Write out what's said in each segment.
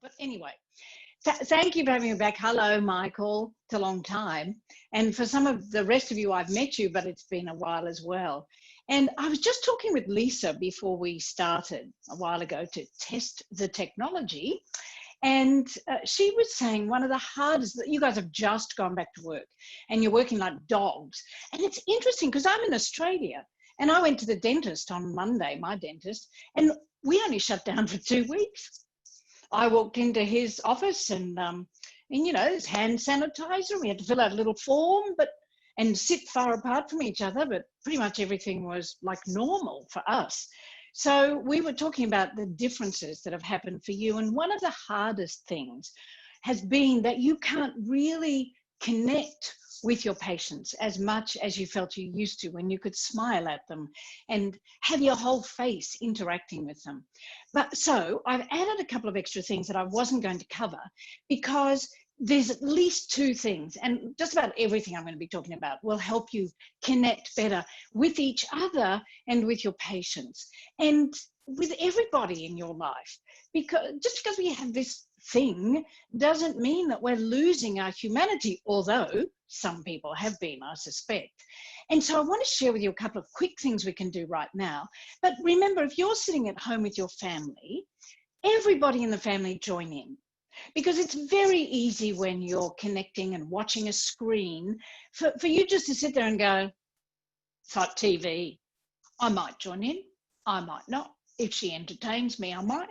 But anyway, thank you for having me back. Hello, Michael. It's a long time. And for some of the rest of you, I've met you, but it's been a while as well. And I was just talking with Lisa before we started a while ago to test the technology. And she was saying one of the hardest, you guys have just gone back to work and you're working like dogs. And it's interesting because I'm in Australia and I went to the dentist on Monday, my dentist, and we only shut down for 2 weeks. I walked into his office and you know, there's hand sanitizer. We had to fill out a little form, and sit far apart from each other, but pretty much everything was like normal for us. So we were talking about the differences that have happened for you. And one of the hardest things has been that you can't really connect with your patients as much as you felt you used to when you could smile at them and have your whole face interacting with them. But so I've added a couple of extra things that I wasn't going to cover because there's at least 2 things, and just about everything I'm going to be talking about will help you connect better with each other and with your patients and with everybody in your life. Because just because we have this thing doesn't mean that we're losing our humanity, although some people have been, I suspect. And so I want to share with you a couple of quick things we can do right now. But remember, if you're sitting at home with your family, everybody in the family join in. Because it's very easy when you're connecting and watching a screen for you just to sit there and go, it's like TV. I might join in, I might not. If she entertains me, I might.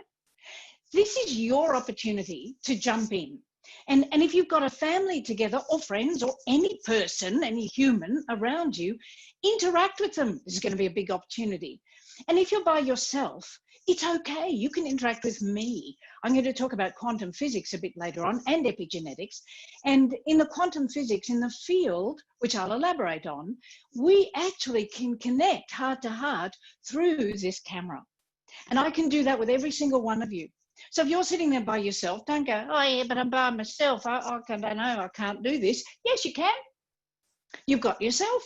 This is your opportunity to jump in. And if you've got a family together or friends or any person, any human around you, interact with them. This is going to be a big opportunity. And if you're by yourself, it's okay. You can interact with me. I'm going to talk about quantum physics a bit later on and epigenetics. And in the quantum physics, in the field, which I'll elaborate on, we actually can connect heart to heart through this camera. And I can do that with every single one of you. So if you're sitting there by yourself, don't go, oh yeah, but I'm by myself. I don't know, I can't do this. Yes, you can. You've got yourself.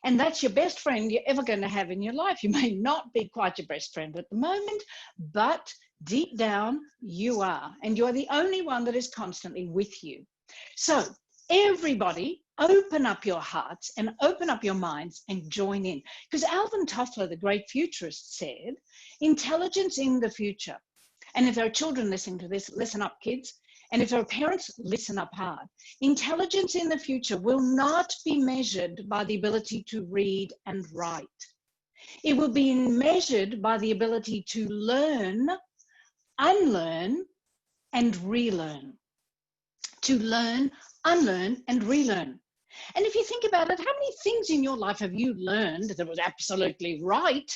And that's your best friend you're ever going to have in your life. You may not be quite your best friend at the moment, but deep down you are. And you're the only one that is constantly with you. So everybody, open up your hearts and open up your minds and join in. Because Alvin Toffler, the great futurist, said, intelligence in the future. And if there are children listening to this, listen up, kids. And if there are parents, listen up hard. Intelligence in the future will not be measured by the ability to read and write. It will be measured by the ability to learn, unlearn, and relearn. To learn, unlearn, and relearn. And if you think about it, how many things in your life have you learned that was absolutely right?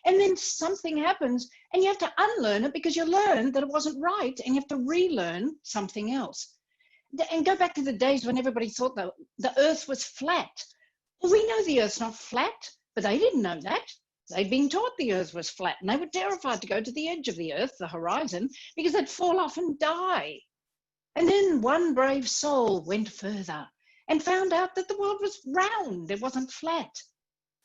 And then something happens and you have to unlearn it because you learned that it wasn't right and you have to relearn something else. And go back to the days when everybody thought that the earth was flat. Well, we know the earth's not flat, but they didn't know that. They'd been taught the earth was flat and they were terrified to go to the edge of the earth, the horizon, because they'd fall off and die. And then one brave soul went further and found out that the world was round, it wasn't flat.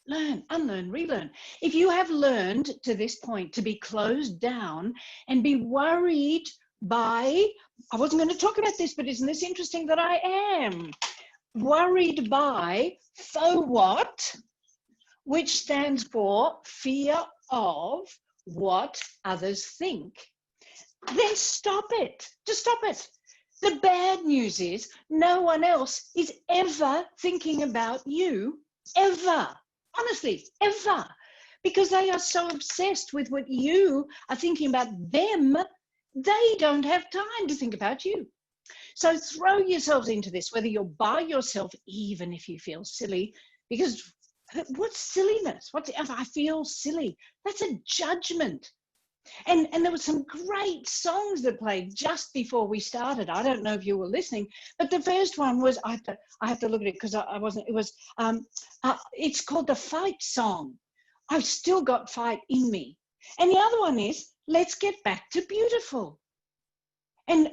Learn, unlearn, relearn. If you have learned to this point to be closed down and be worried by, I wasn't going to talk about this, but isn't this interesting that I am? Worried by FOWOT, which stands for fear of what others think. Then stop it. Just stop it. The bad news is no one else is ever thinking about you, ever. Honestly, ever. Because they are so obsessed with what you are thinking about them, they don't have time to think about you. So throw yourselves into this, whether you're by yourself, even if you feel silly, because what's silliness? If I feel silly? That's a judgment. And there were some great songs that played just before we started. I don't know if you were listening, but the first one was, I have to look at it because I wasn't, it was, it's called the Fight Song. I've still got fight in me. And the other one is, Let's Get Back to Beautiful. And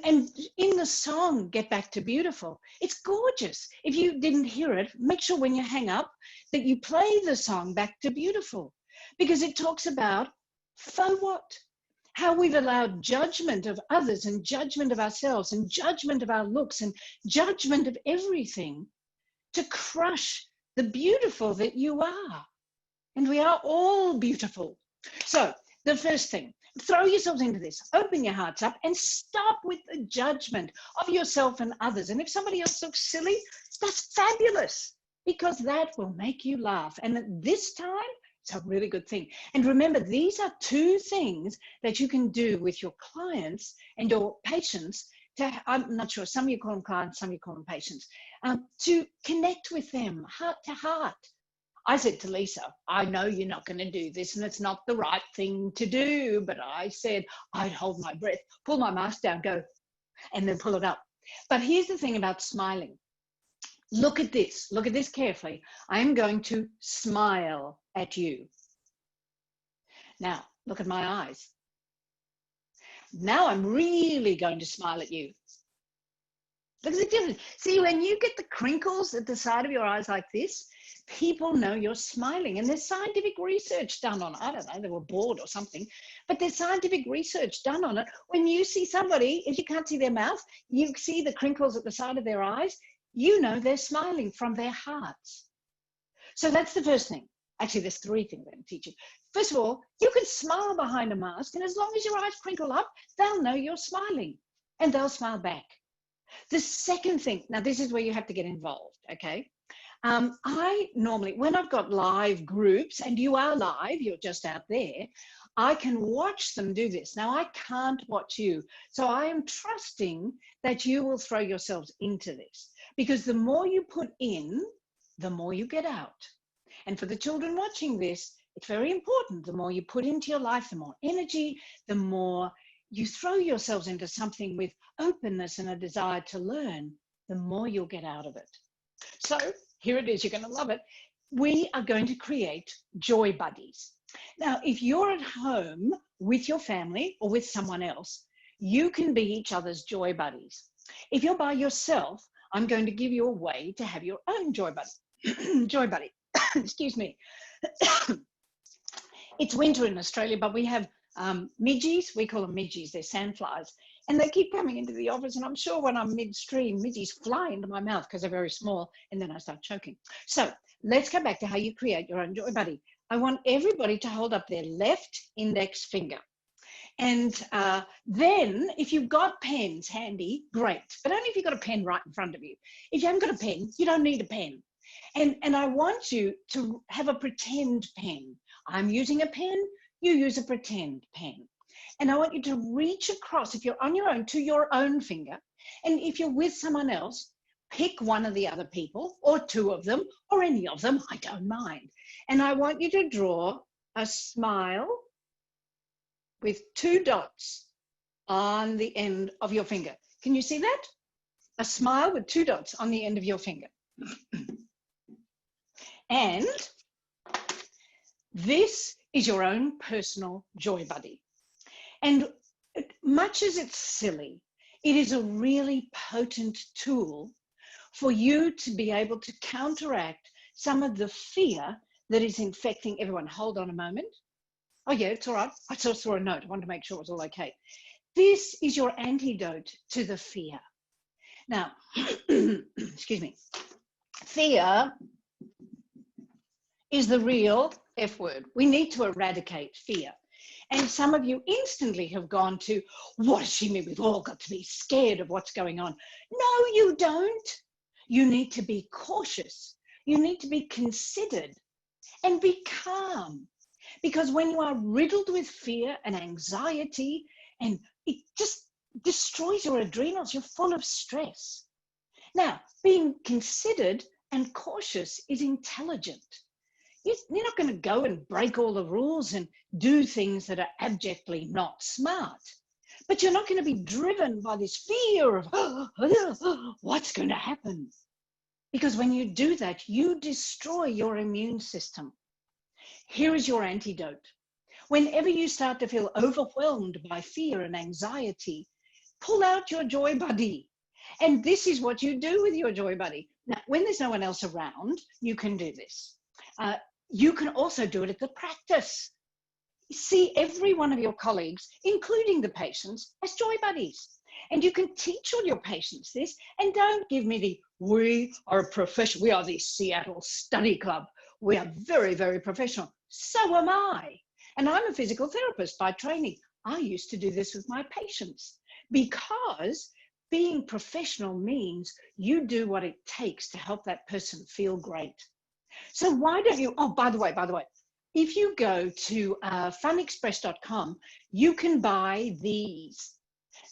in the song, Get Back to Beautiful, it's gorgeous. If you didn't hear it, make sure when you hang up that you play the song Back to Beautiful, because it talks about FOWOT. how we've allowed judgment of others and judgment of ourselves and judgment of our looks and judgment of everything to crush the beautiful that you are. And we are all beautiful. So the first thing, throw yourselves into this, open your hearts up and stop with the judgment of yourself and others. And if somebody else looks silly, that's fabulous, because that will make you laugh. And at this time, it's a really good thing. And remember, these are two things that you can do with your clients and your patients. I'm not sure, some of you call them clients, some of you call them patients, to connect with them heart to heart. I said to Lisa, I know you're not going to do this and it's not the right thing to do, but I said I'd hold my breath, pull my mask down, go, and then pull it up. But here's the thing about smiling. Look at this carefully. I'm going to smile at you. Now, look at my eyes. Now I'm really going to smile at you. Look at the difference. See, when you get the crinkles at the side of your eyes like this, people know you're smiling. And there's scientific research done on it. I don't know, they were bored or something, but there's scientific research done on it. When you see somebody, if you can't see their mouth, you see the crinkles at the side of their eyes, you know they're smiling from their hearts. So that's the first thing. Actually, there's three things I'm going to teach you. First of all, you can smile behind a mask, and as long as your eyes crinkle up, they'll know you're smiling, and they'll smile back. The second thing, now this is where you have to get involved, okay? I normally, when I've got live groups, and you are live, you're just out there, I can watch them do this. Now, I can't watch you, so I am trusting that you will throw yourselves into this, because the more you put in, the more you get out. And for the children watching this, it's very important. The more you put into your life, the more energy, the more you throw yourselves into something with openness and a desire to learn, the more you'll get out of it. So here it is, you're going to love it. We are going to create joy buddies. Now, if you're at home with your family or with someone else, you can be each other's joy buddies. If you're by yourself, I'm going to give you a way to have your own joy buddy. Joy buddy. Excuse me. It's winter in Australia, but we have midgies. We call them midgies. They're sandflies. And they keep coming into the office. And I'm sure when I'm midstream, midgies fly into my mouth because they're very small. And then I start choking. So let's go back to how you create your own joy buddy. I want everybody to hold up their left index finger. And then if you've got pens handy, great. But only if you've got a pen right in front of you. If you haven't got a pen, you don't need a pen. And I want you to have a pretend pen. I'm using a pen, you use a pretend pen. And I want you to reach across, if you're on your own, to your own finger. And if you're with someone else, pick one of the other people, or two of them, or any of them, I don't mind. And I want you to draw a smile with two dots on the end of your finger. Can you see that? A smile with two dots on the end of your finger. And this is your own personal joy buddy. And much as it's silly, it is a really potent tool for you to be able to counteract some of the fear that is infecting everyone. Hold on a moment. Oh yeah, it's all right. I just saw a note. I wanted to make sure it was all okay. This is your antidote to the fear. Now, excuse me. Fear is the real F word. We need to eradicate fear. And some of you instantly have gone to, what does she mean? We've all got to be scared of what's going on. No, you don't. You need to be cautious. You need to be considered and be calm. Because when you are riddled with fear and anxiety, and it just destroys your adrenals, you're full of stress. Now, being considered and cautious is intelligent. You're not going to go and break all the rules and do things that are abjectly not smart. But you're not going to be driven by this fear of what's going to happen. Because when you do that, you destroy your immune system. Here is your antidote. Whenever you start to feel overwhelmed by fear and anxiety, pull out your joy buddy. And this is what you do with your joy buddy. Now, when there's no one else around, you can do this. You can also do it at the practice. see every one of your colleagues, including the patients, as joy buddies. And you can teach all your patients this, and don't give me the, we are a professional, we are the Seattle Study Club. We are very, very professional. So am I. And I'm a physical therapist by training. I used to do this with my patients, because being professional means you do what it takes to help that person feel great. So why don't you, oh, by the way, if you go to funexpress.com, you can buy these.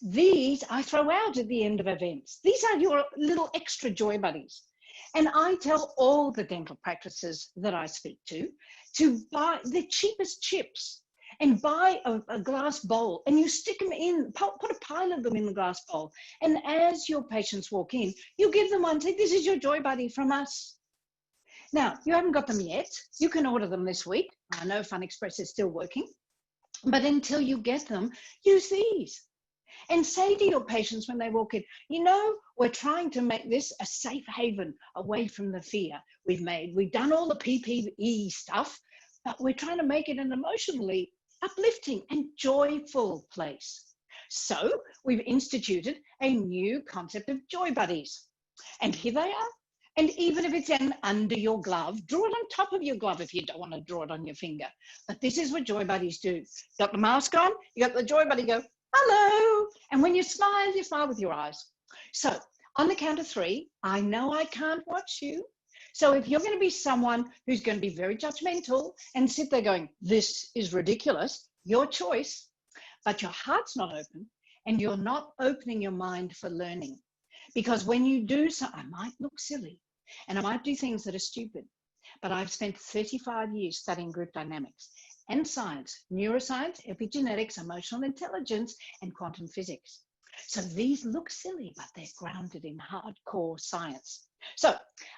These I throw out at the end of events. These are your little extra joy buddies. And I tell all the dental practices that I speak to buy the cheapest chips and buy a glass bowl, and you stick them in, put a pile of them in the glass bowl. And as your patients walk in, you give them one, say, this is your joy buddy from us. Now, you haven't got them yet. You can order them this week. I know Fun Express is still working, but until you get them, use these. And say to your patients when they walk in, you know, we're trying to make this a safe haven away from the fear we've done all the PPE stuff, but we're trying to make it an emotionally uplifting and joyful place. So we've instituted a new concept of joy buddies. And here they are. And even if it's under your glove, draw it on top of your glove if you don't want to draw it on your finger. But this is what joy buddies do. Got the mask on, you got the joy buddy, go, hello. And when you smile with your eyes. So on the count of 3, I know I can't watch you. So if you're going to be someone who's going to be very judgmental and sit there going, this is ridiculous, your choice, but your heart's not open and you're not opening your mind for learning. Because when you do so, I might look silly and I might do things that are stupid, but I've spent 35 years studying group dynamics and science, neuroscience, epigenetics, emotional intelligence, and quantum physics. So these look silly, but they're grounded in hardcore science. So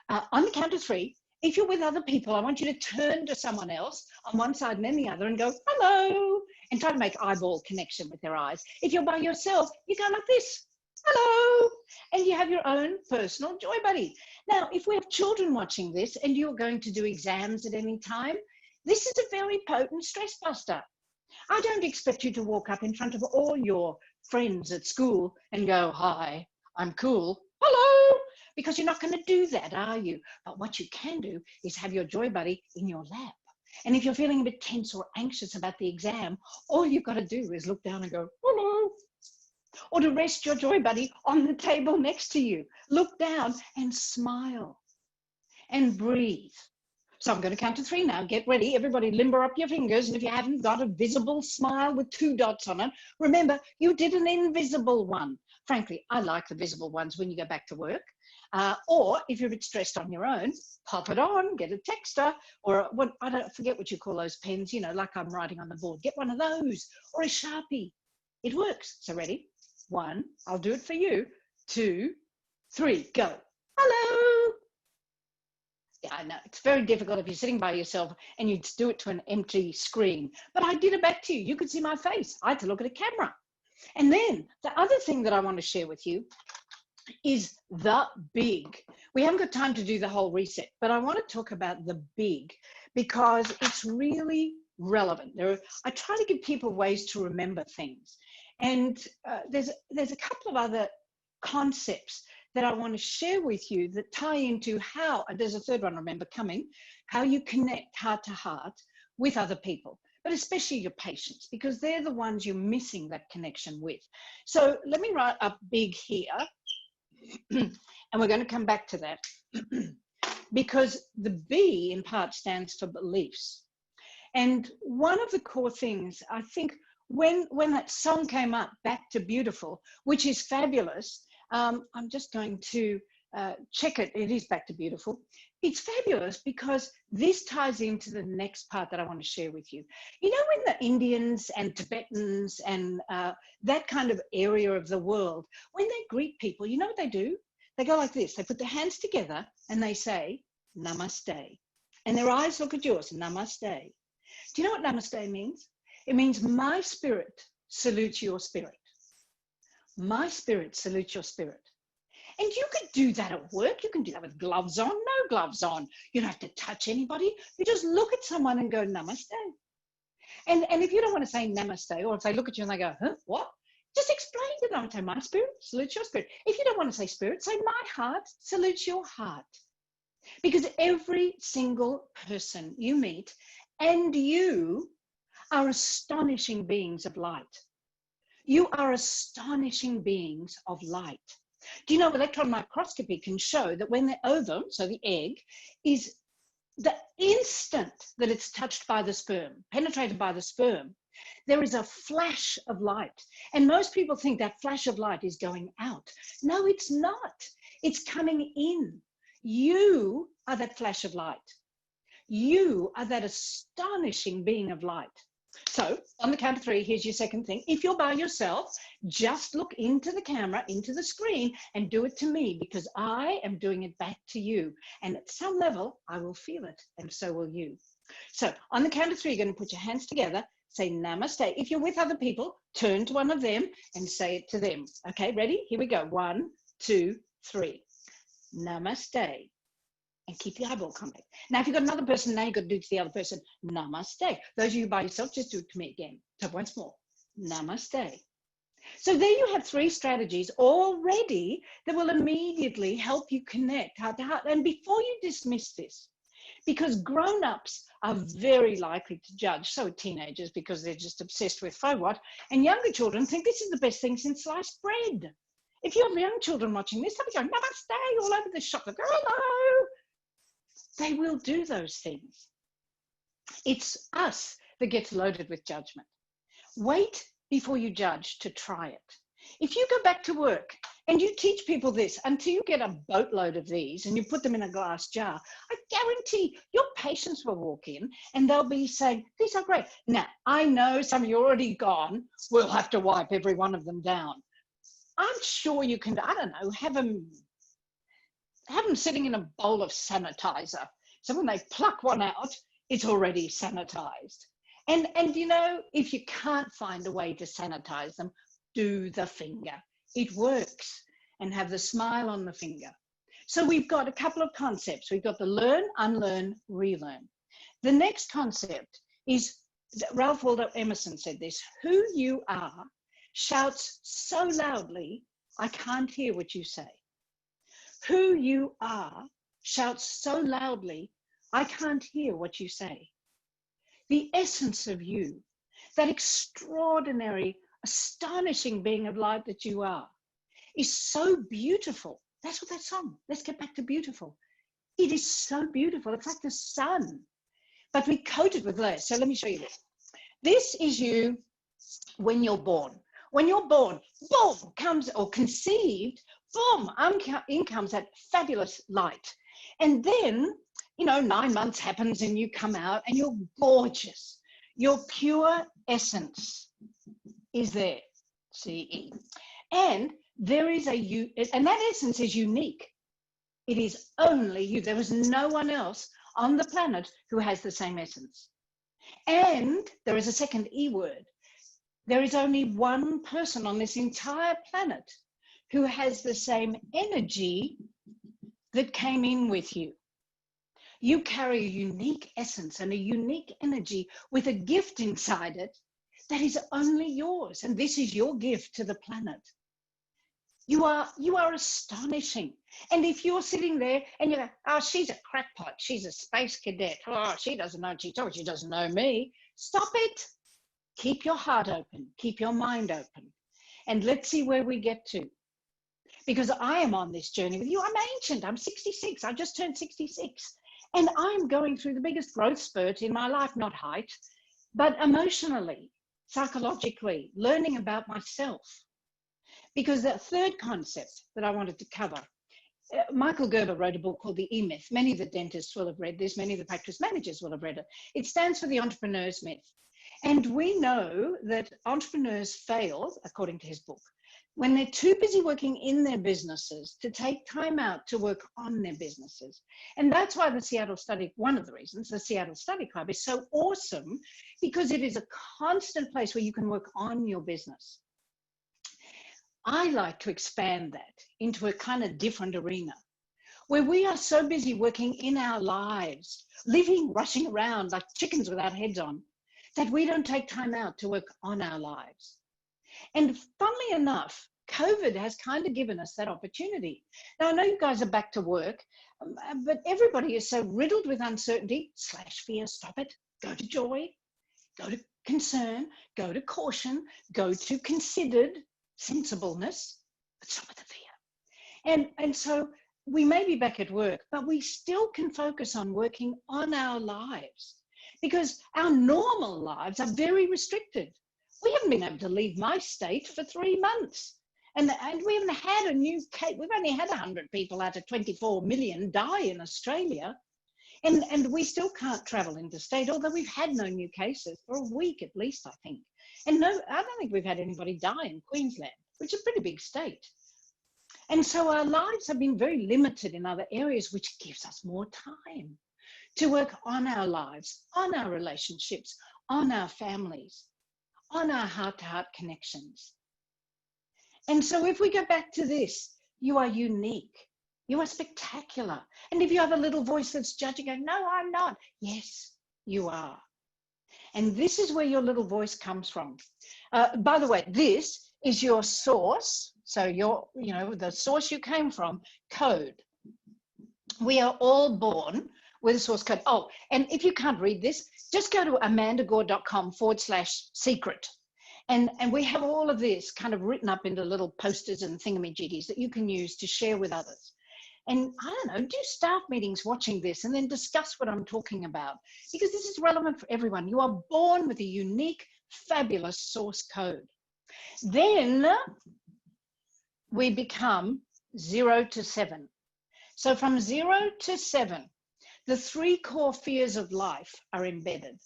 on the count of 3, if you're with other people, I want you to turn to someone else on one side and then the other and go, hello, and try to make eyeball connection with their eyes. If you're by yourself, you go like this, hello, and you have your own personal joy buddy. Now, if we have children watching this and you're going to do exams at any time, this is a very potent stress buster. I don't expect you to walk up in front of all your friends at school and go, hi, I'm cool, hello, because you're not going to do that, are you? But what you can do is have your joy buddy in your lap. And if you're feeling a bit tense or anxious about the exam, all you've got to do is look down and go, hello. Or to rest your joy buddy on the table next to you. Look down and smile and breathe. So I'm going to count to 3 now. Get ready. Everybody limber up your fingers. And if you haven't got a visible smile with 2 dots on it, remember, you did an invisible one. Frankly, I like the visible ones when you go back to work. Or if you're a bit stressed on your own, pop it on, get a texter, or what, I don't forget what you call those pens, you know, like I'm writing on the board. Get one of those, or a Sharpie. It works. So ready? 1, I'll do it for you. 2, 3, go. Hello. Yeah, I know, it's very difficult if you're sitting by yourself and you do it to an empty screen. But I did it back to you. You could see my face. I had to look at a camera. And then the other thing that I want to share with you is the big. We haven't got time to do the whole reset, but I want to talk about the big because it's really relevant. I try to give people ways to remember things. And there's a couple of other concepts that I want to share with you that tie into how, there's a third one, remember, coming, how you connect heart to heart with other people, but especially your patients, because they're the ones you're missing that connection with. So let me write up big here, and we're going to come back to that, because the B in part stands for beliefs. And one of the core things, I think, when that song came up, Back to Beautiful, which is fabulous, I'm just going to check it. It is Back to Beautiful. It's fabulous because this ties into the next part that I want to share with you. You know, when the Indians and Tibetans and that kind of area of the world, when they greet people, you know what they do? They go like this. They put their hands together and they say, Namaste. And their eyes look at yours, Namaste. Do you know what Namaste means? It means my spirit salutes your spirit. My spirit salutes your spirit. And you could do that at work. You can do that with gloves on, no gloves on. You don't have to touch anybody. You just look at someone and go, Namaste. And if you don't want to say namaste, or if they look at you and they go, huh, what? Just explain to them. Say, my spirit salutes your spirit. If you don't want to say spirit, say my heart salutes your heart. Because every single person you meet and you are astonishing beings of light. You are astonishing beings of light. Do you know electron microscopy can show that when the ovum, so the egg, is the instant that it's touched by the sperm, penetrated by the sperm, there is a flash of light. And most people think that flash of light is going out. No, it's not. It's coming in. You are that flash of light. You are that astonishing being of light. So on the count of three, here's your second thing. If you're by yourself, just look into the camera, into the screen, and do it to me, because I am doing it back to you. And at some level, I will feel it, and so will you. So on the count of three, you're going to put your hands together, say namaste. If you're with other people, turn to one of them and say it to them. Okay, ready? Here we go. 1, 2, 3. Namaste. And keep your eyeball contact. Now, if you've got another person, now you've got to do it to the other person. Namaste. Those of you by yourself, just do it to me again. So once more. Namaste. So there you have 3 strategies already that will immediately help you connect heart to heart. And before you dismiss this, because grown-ups are very likely to judge, so are teenagers, because they're just obsessed with what, and younger children think this is the best thing since sliced bread. If you have young children watching this, they'll be going, namaste, all over the shop. They'll go, hello. They will do those things. It's us that gets loaded with judgment. Wait before you judge to try it. If you go back to work and you teach people this until you get a boatload of these and you put them in a glass jar, I guarantee your patients will walk in and they'll be saying, these are great. Now, I know some of you are already gone. We'll have to wipe every one of them down. I'm sure you can, I don't know, have them sitting in a bowl of sanitizer. So when they pluck one out, it's already sanitized. And you know, if you can't find a way to sanitize them, do the finger. It works. And have the smile on the finger. So we've got a couple of concepts. We've got the learn, unlearn, relearn. The next concept is, Ralph Waldo Emerson said this, who you are shouts so loudly, I can't hear what you say. Who you are shouts so loudly, I can't hear what you say. The essence of you, that extraordinary, astonishing being of light that you are, is so beautiful. That's what that song, let's get back to beautiful. It is so beautiful. It's like the sun, but we coat it with layers. So let me show you this. This is you when you're born. When you're born, boom, comes, or conceived, boom, in comes that fabulous light. And then, you know, 9 months happens and you come out and you're gorgeous. Your pure essence is there, CE. And there is and that essence is unique. It is only you. There is no one else on the planet who has the same essence. And there is a second E word. There is only one person on this entire planet who has the same energy that came in with you. You carry a unique essence and a unique energy with a gift inside it that is only yours. And this is your gift to the planet. You are astonishing. And if you're sitting there and you go, oh, she's a crackpot, she's a space cadet, oh, she doesn't know what she's talking, she doesn't know me. Stop it. Keep your heart open, keep your mind open. And let's see where we get to. Because I am on this journey with you. I'm ancient, I'm 66, I just turned 66. And I'm going through the biggest growth spurt in my life, not height, but emotionally, psychologically, learning about myself. Because the third concept that I wanted to cover, Michael Gerber wrote a book called The E-Myth. Many of the dentists will have read this, many of the practice managers will have read it. It stands for the entrepreneur's myth. And we know that entrepreneurs fail, according to his book, when they're too busy working in their businesses to take time out to work on their businesses. And that's why the Seattle Study, one of the reasons the Seattle Study Club is so awesome, because it is a constant place where you can work on your business. I like to expand that into a kind of different arena where we are so busy working in our lives, living, rushing around like chickens without heads on, that we don't take time out to work on our lives. And funnily enough, COVID has kind of given us that opportunity. Now, I know you guys are back to work, but everybody is so riddled with uncertainty / fear. Stop it. Go to joy, go to concern, go to caution, go to considered sensibleness, but stop at the fear. And so we may be back at work, but we still can focus on working on our lives, because our normal lives are very restricted. We haven't been able to leave my state for 3 months. And we haven't had a new case. We've only had 100 people out of 24 million die in Australia. And we still can't travel interstate, although we've had no new cases for a week at least, I think. And no, I don't think we've had anybody die in Queensland, which is a pretty big state. And so our lives have been very limited in other areas, which gives us more time to work on our lives, on our relationships, on our families, on our heart-to-heart connections. And so if we go back to this, you are unique. You are spectacular. And if you have a little voice that's judging, going, no, I'm not. Yes, you are. And this is where your little voice comes from. By the way, this is your source. So the source you came from, code. We are all born with a source code. Oh, and if you can't read this, just go to amandagore.com/secret. And we have all of this kind of written up into little posters and thingamajiggies that you can use to share with others. And I don't know, do staff meetings watching this and then discuss what I'm talking about, because this is relevant for everyone. You are born with a unique, fabulous source code. Then we become 0 to 7. So from 0 to 7, the 3 core fears of life are embedded.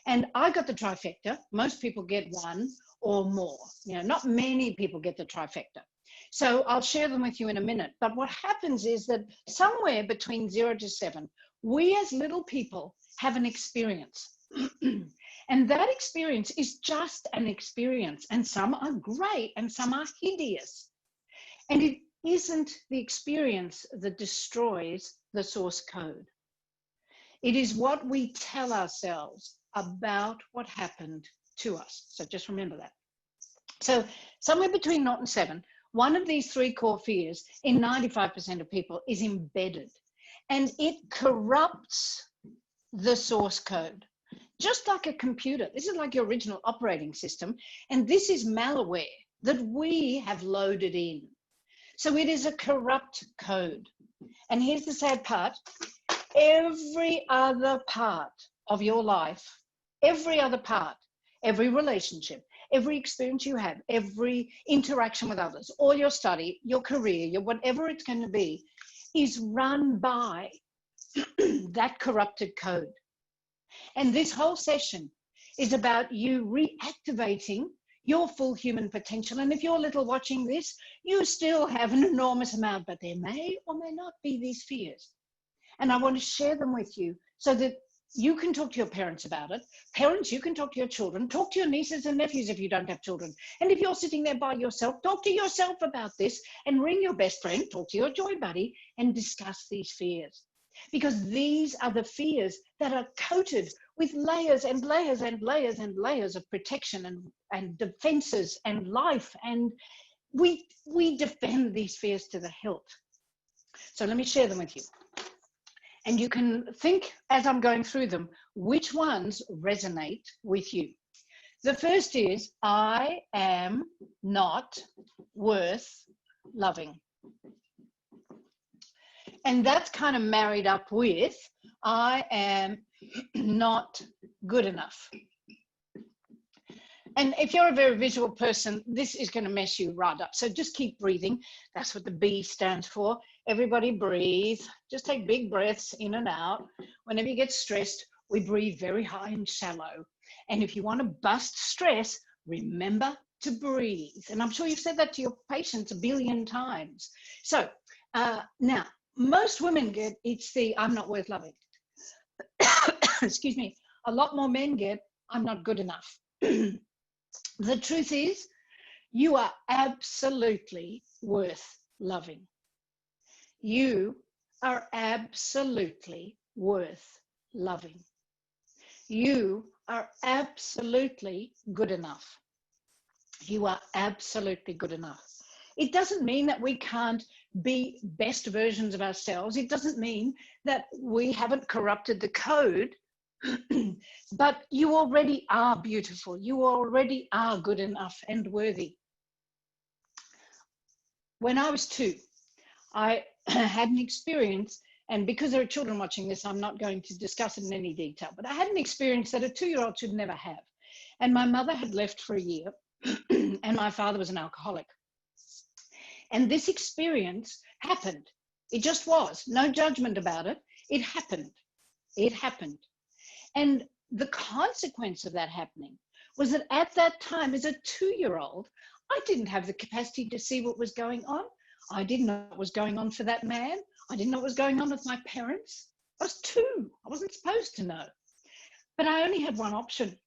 And I got the trifecta. Most people get 1 or more. Not many people get the trifecta. So I'll share them with you in a minute. But what happens is that somewhere between 0 to 7, we as little people have an experience. And that experience is just an experience. And some are great and some are hideous. And it isn't the experience that destroys the source code. It is what we tell ourselves about what happened to us. So just remember that. So somewhere between 0 and 7, one of these 3 core fears in 95% of people is embedded, and it corrupts the source code. Just like a computer, this is like your original operating system, and this is malware that we have loaded in. So it is a corrupt code. And here's the sad part. Every other part of your life, every other part, every relationship, every experience you have, every interaction with others, all your study, your career, your whatever it's going to be, is run by that corrupted code. And this whole session is about you reactivating your full human potential. And if you're little watching this, you still have an enormous amount, but there may or may not be these fears. And I want to share them with you so that you can talk to your parents about it. Parents, you can talk to your children. Talk to your nieces and nephews if you don't have children. And if you're sitting there by yourself, talk to yourself about this and ring your best friend, talk to your joy buddy, and discuss these fears. Because these are the fears that are coated with layers and layers and layers and layers of protection and defenses and life. And we defend these fears to the hilt. So let me share them with you. And you can think as I'm going through them, which ones resonate with you. The first is, I am not worth loving. And that's kind of married up with, I am not good enough. And if you're a very visual person, this is going to mess you right up. So just keep breathing. That's what the B stands for. Everybody breathe. Just take big breaths in and out. Whenever you get stressed, we breathe very high and shallow. And if you want to bust stress, remember to breathe. And I'm sure you've said that to your patients a billion times. So now, most women get, it's the I'm not worth loving. Excuse me. A lot more men get, I'm not good enough. The truth is, you are absolutely worth loving. You are absolutely worth loving. You are absolutely good enough. You are absolutely good enough. It doesn't mean that we can't be best versions of ourselves. It doesn't mean that we haven't corrupted the code, but you already are beautiful. You already are good enough and worthy. When I was 2, I had an experience, and because there are children watching this, I'm not going to discuss it in any detail, but I had an experience that a 2-year-old should never have. And my mother had left for a year, and my father was an alcoholic. And this experience happened. It just was. No judgment about it. It happened. It happened. And the consequence of that happening was that at that time, as a 2-year-old, I didn't have the capacity to see what was going on. I didn't know what was going on for that man. I didn't know what was going on with my parents. I was 2. I wasn't supposed to know. But I only had one option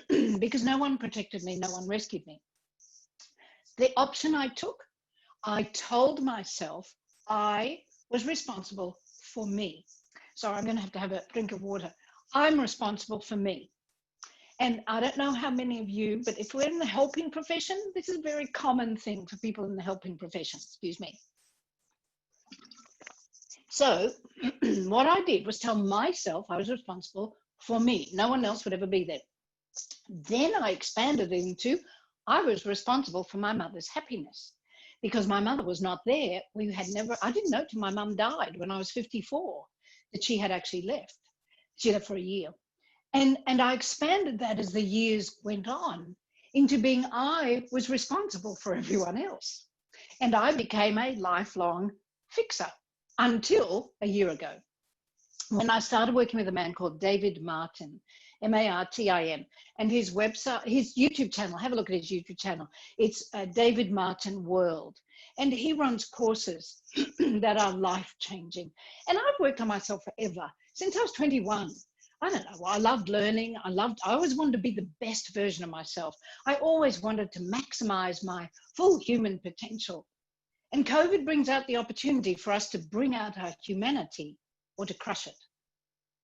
because no one protected me. No one rescued me. The option I took, I told myself I was responsible for me. So I'm going to have a drink of water. I'm responsible for me. And I don't know how many of you, but if we're in the helping profession, this is a very common thing for people in the helping profession, excuse me. So what I did was tell myself I was responsible for me. No one else would ever be there. Then I expanded it into I was responsible for my mother's happiness because my mother was not there. I didn't know till my mum died when I was 54 that she had actually left. She left for a year. And I expanded that as the years went on into being I was responsible for everyone else. And I became a lifelong fixer until a year ago when I started working with a man called David Martin, Martin, and his website, his YouTube channel, have a look at his YouTube channel. It's David Martin World. And he runs courses that are life-changing. And I've worked on myself forever, since I was 21. I don't know, I loved learning. I always wanted to be the best version of myself. I always wanted to maximize my full human potential. And COVID brings out the opportunity for us to bring out our humanity or to crush it.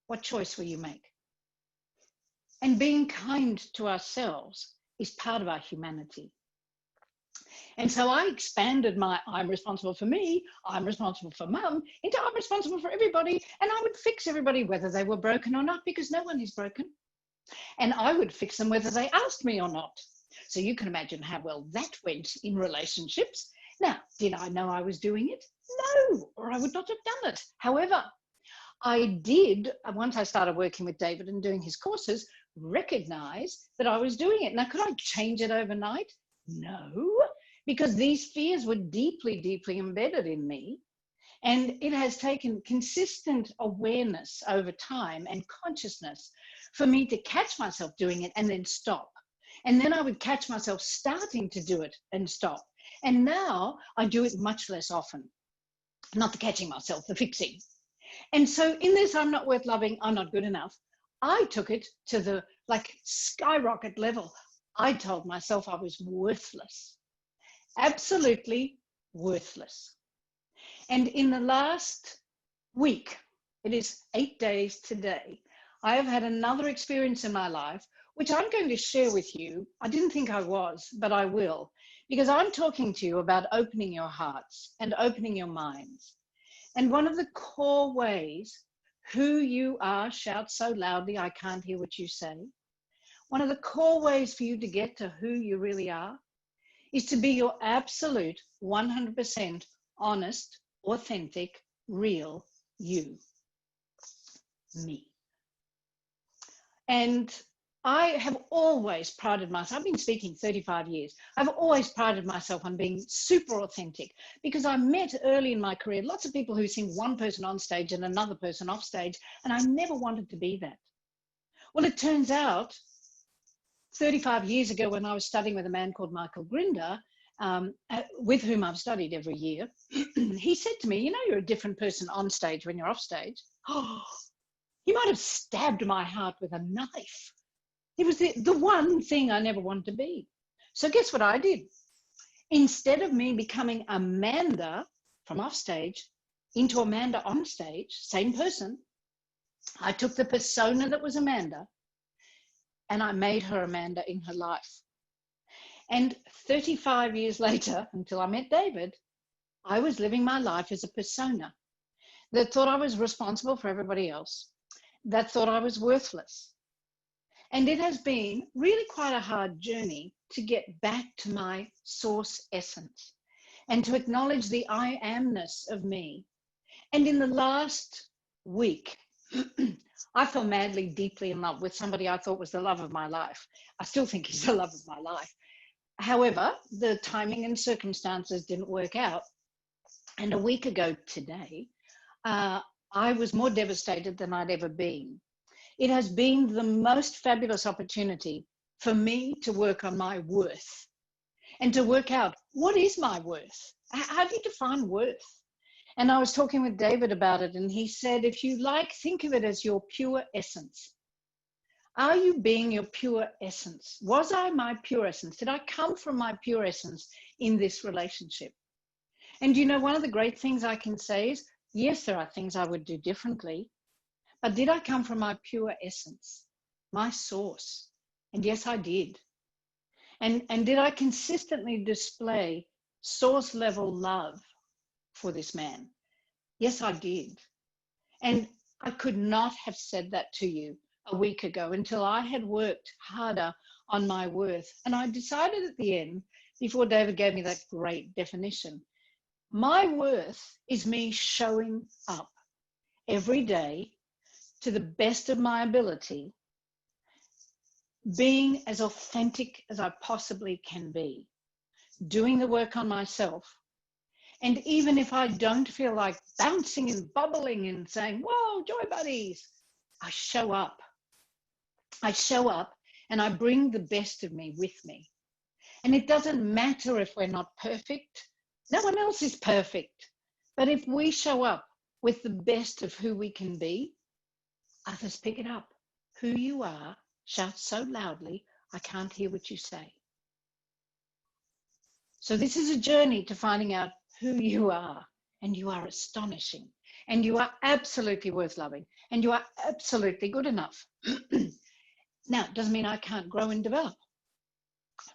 What choice will you make? And being kind to ourselves is part of our humanity. And so I expanded my I'm responsible for me, I'm responsible for mum, into I'm responsible for everybody, and I would fix everybody whether they were broken or not, because no one is broken. And I would fix them whether they asked me or not. So you can imagine how well that went in relationships. Now, did I know I was doing it? No, or I would not have done it. However, I did, once I started working with David and doing his courses, recognize that I was doing it. Now, could I change it overnight? No, because these fears were deeply, deeply embedded in me. And it has taken consistent awareness over time and consciousness for me to catch myself doing it and then stop. And then I would catch myself starting to do it and stop. And now I do it much less often. Not the catching myself, the fixing. And so in this, I'm not worth loving, I'm not good enough, I took it to the skyrocket level. I told myself I was worthless, absolutely worthless. And in the last week, it is 8 days today, I have had another experience in my life, which I'm going to share with you. I didn't think I was, but I will, because I'm talking to you about opening your hearts and opening your minds. And one of the core ways, who you are, shout so loudly I can't hear what you say. One of the core ways for you to get to who you really are is to be your absolute 100% honest, authentic, real you, me. And I have always prided myself, I've been speaking 35 years, I've always prided myself on being super authentic, because I met early in my career lots of people who seemed one person on stage and another person off stage, and I never wanted to be that. Well, it turns out 35 years ago, when I was studying with a man called Michael Grinder, with whom I've studied every year, he said to me, you know, you're a different person on stage when you're off stage. Oh, he might have stabbed my heart with a knife. It was the one thing I never wanted to be. So guess what I did? Instead of me becoming Amanda from off stage into Amanda on stage, same person, I took the persona that was Amanda and I made her Amanda in her life. And 35 years later, until I met David, I was living my life as a persona that thought I was responsible for everybody else, that thought I was worthless. And it has been really quite a hard journey to get back to my source essence and to acknowledge the I amness of me. And in the last week, I fell madly, deeply in love with somebody I thought was the love of my life. I still think he's the love of my life. However, the timing and circumstances didn't work out. And a week ago today, I was more devastated than I'd ever been. It has been the most fabulous opportunity for me to work on my worth and to work out, what is my worth? How do you define worth? And I was talking with David about it, and he said, if you like, think of it as your pure essence. Are you being your pure essence? Was I my pure essence? Did I come from my pure essence in this relationship? And you know, one of the great things I can say is, yes, there are things I would do differently, but did I come from my pure essence, my source? And yes, I did. And did I consistently display source level love for this man? Yes, I did. And I could not have said that to you a week ago until I had worked harder on my worth. And I decided at the end, before David gave me that great definition, my worth is me showing up every day to the best of my ability, being as authentic as I possibly can be, doing the work on myself. And even if I don't feel like bouncing and bubbling and saying, whoa, joy buddies, I show up. I show up and I bring the best of me with me. And it doesn't matter if we're not perfect. No one else is perfect. But if we show up with the best of who we can be, others pick it up. Who you are, shout so loudly, I can't hear what you say. So this is a journey to finding out who you are, and you are astonishing, and you are absolutely worth loving, and you are absolutely good enough. Now, it doesn't mean I can't grow and develop.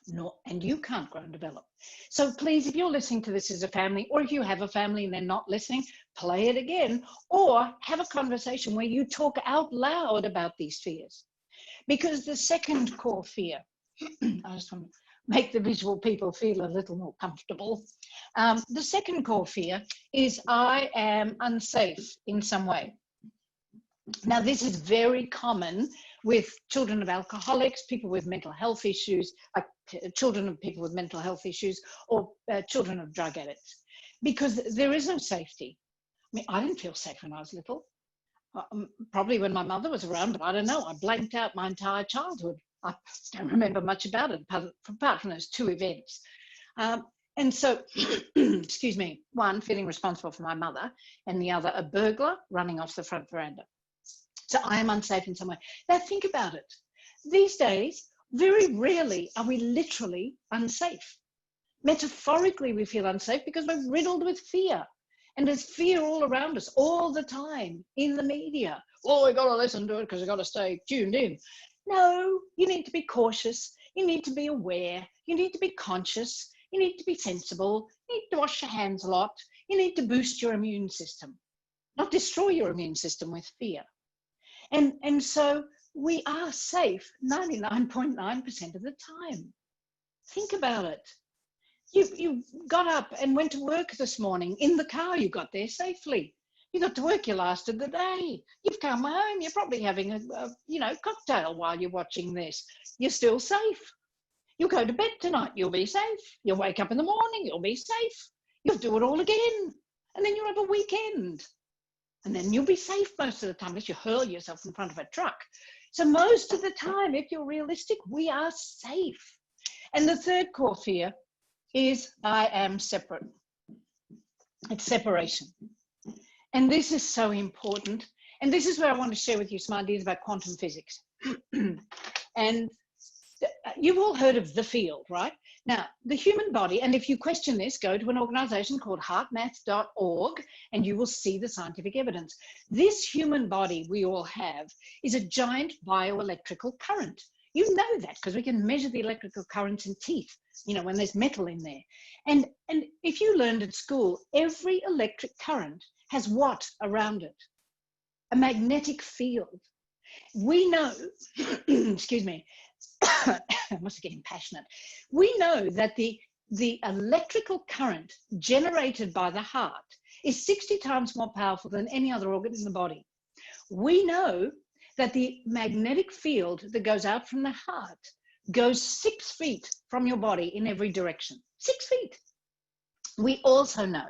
No, and you can't grow and develop. So please, if you're listening to this as a family, or if you have a family and they're not listening, play it again, or have a conversation where you talk out loud about these fears. Because the second core fear, I just want to make the visual people feel a little more comfortable. The second core fear is I am unsafe in some way. Now, this is very common with children of alcoholics, people with mental health issues, children of people with mental health issues, or children of drug addicts, because there is no safety. I mean, I didn't feel safe when I was little. Probably when my mother was around, but I don't know. I blanked out my entire childhood. I don't remember much about it, apart from those two events. And so, excuse me, one, feeling responsible for my mother, and the other, a burglar running off the front veranda. So I am unsafe in some way. Now think about it. These days, very rarely are we literally unsafe. Metaphorically, we feel unsafe because we're riddled with fear. And there's fear all around us all the time in the media. Well, we've got to listen to it because we've got to stay tuned in. No, you need to be cautious. You need to be aware. You need to be conscious. You need to be sensible. You need to wash your hands a lot. You need to boost your immune system, not destroy your immune system with fear. And so we are safe 99.9% of the time. Think about it. You got up and went to work this morning. In the car, you got there safely. You got to work, you lasted the day. You've come home, you're probably having a cocktail while you're watching this. You're still safe. You'll go to bed tonight, you'll be safe. You'll wake up in the morning, you'll be safe. You'll do it all again. And then you'll have a weekend. And then you'll be safe most of the time unless you hurl yourself in front of a truck. So most of the time, if you're realistic, we are safe. And the third core fear is I am separate. It's separation. And this is so important. And this is where I want to share with you some ideas about quantum physics. And you've all heard of the field, right? Now, the human body, and if you question this, go to an organization called heartmath.org and you will see the scientific evidence. This human body we all have is a giant bioelectrical current. You know that because we can measure the electrical currents in teeth, you know, when there's metal in there. And if you learned at school, every electric current has what around it? A magnetic field. We know, excuse me, I must be getting passionate. We know that the electrical current generated by the heart is 60 times more powerful than any other organ in the body. We know that the magnetic field that goes out from the heart goes 6 feet from your body in every direction. 6 feet. We also know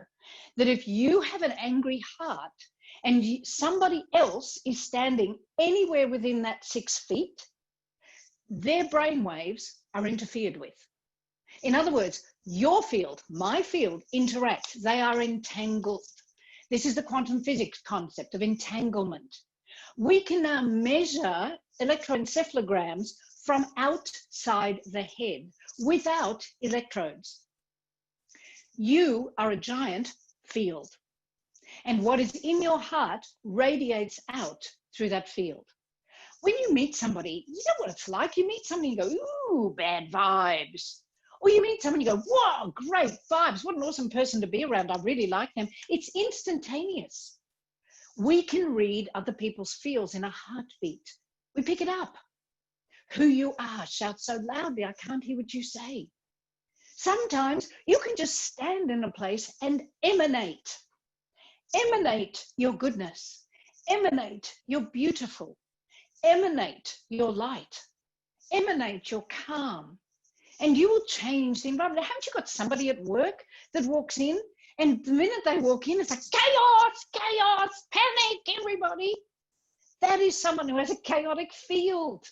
that if you have an angry heart and somebody else is standing anywhere within that 6 feet, their brain waves are interfered with. In other words, your field, my field interact. They are entangled. This is the quantum physics concept of entanglement. We can now measure electroencephalograms from outside the head without electrodes. You are a giant field, and what is in your heart radiates out through that field. When you meet somebody, you know what it's like. You meet somebody and you go, ooh, bad vibes. Or you meet someone and you go, wow, great vibes. What an awesome person to be around. I really like them. It's instantaneous. We can read other people's feels in a heartbeat. We pick it up. Who you are, shout so loudly, I can't hear what you say. Sometimes you can just stand in a place and emanate. Emanate your goodness. Emanate your beautiful. Emanate your light. Emanate your calm. And you will change the environment. Haven't you got somebody at work that walks in, and the minute they walk in, it's like chaos, chaos, panic, everybody. That is someone who has a chaotic field.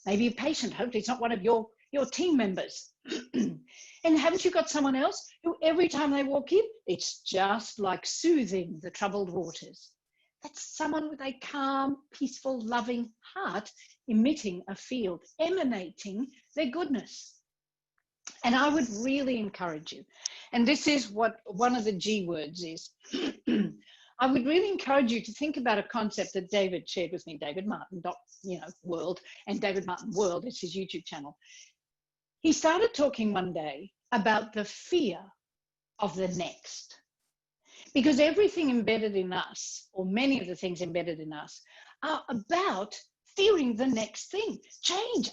Maybe a patient, hopefully it's not one of your team members. And haven't you got someone else who every time they walk in, it's just like soothing the troubled waters. That's someone with a calm, peaceful, loving heart emitting a field, emanating their goodness. And I would really encourage you, and this is what one of the G words is, I would really encourage you to think about a concept that David shared with me, David Martin, World, and David Martin World is his YouTube channel. He started talking one day about the fear of the next. Because everything embedded in us, or many of the things embedded in us, are about fearing the next thing. Change.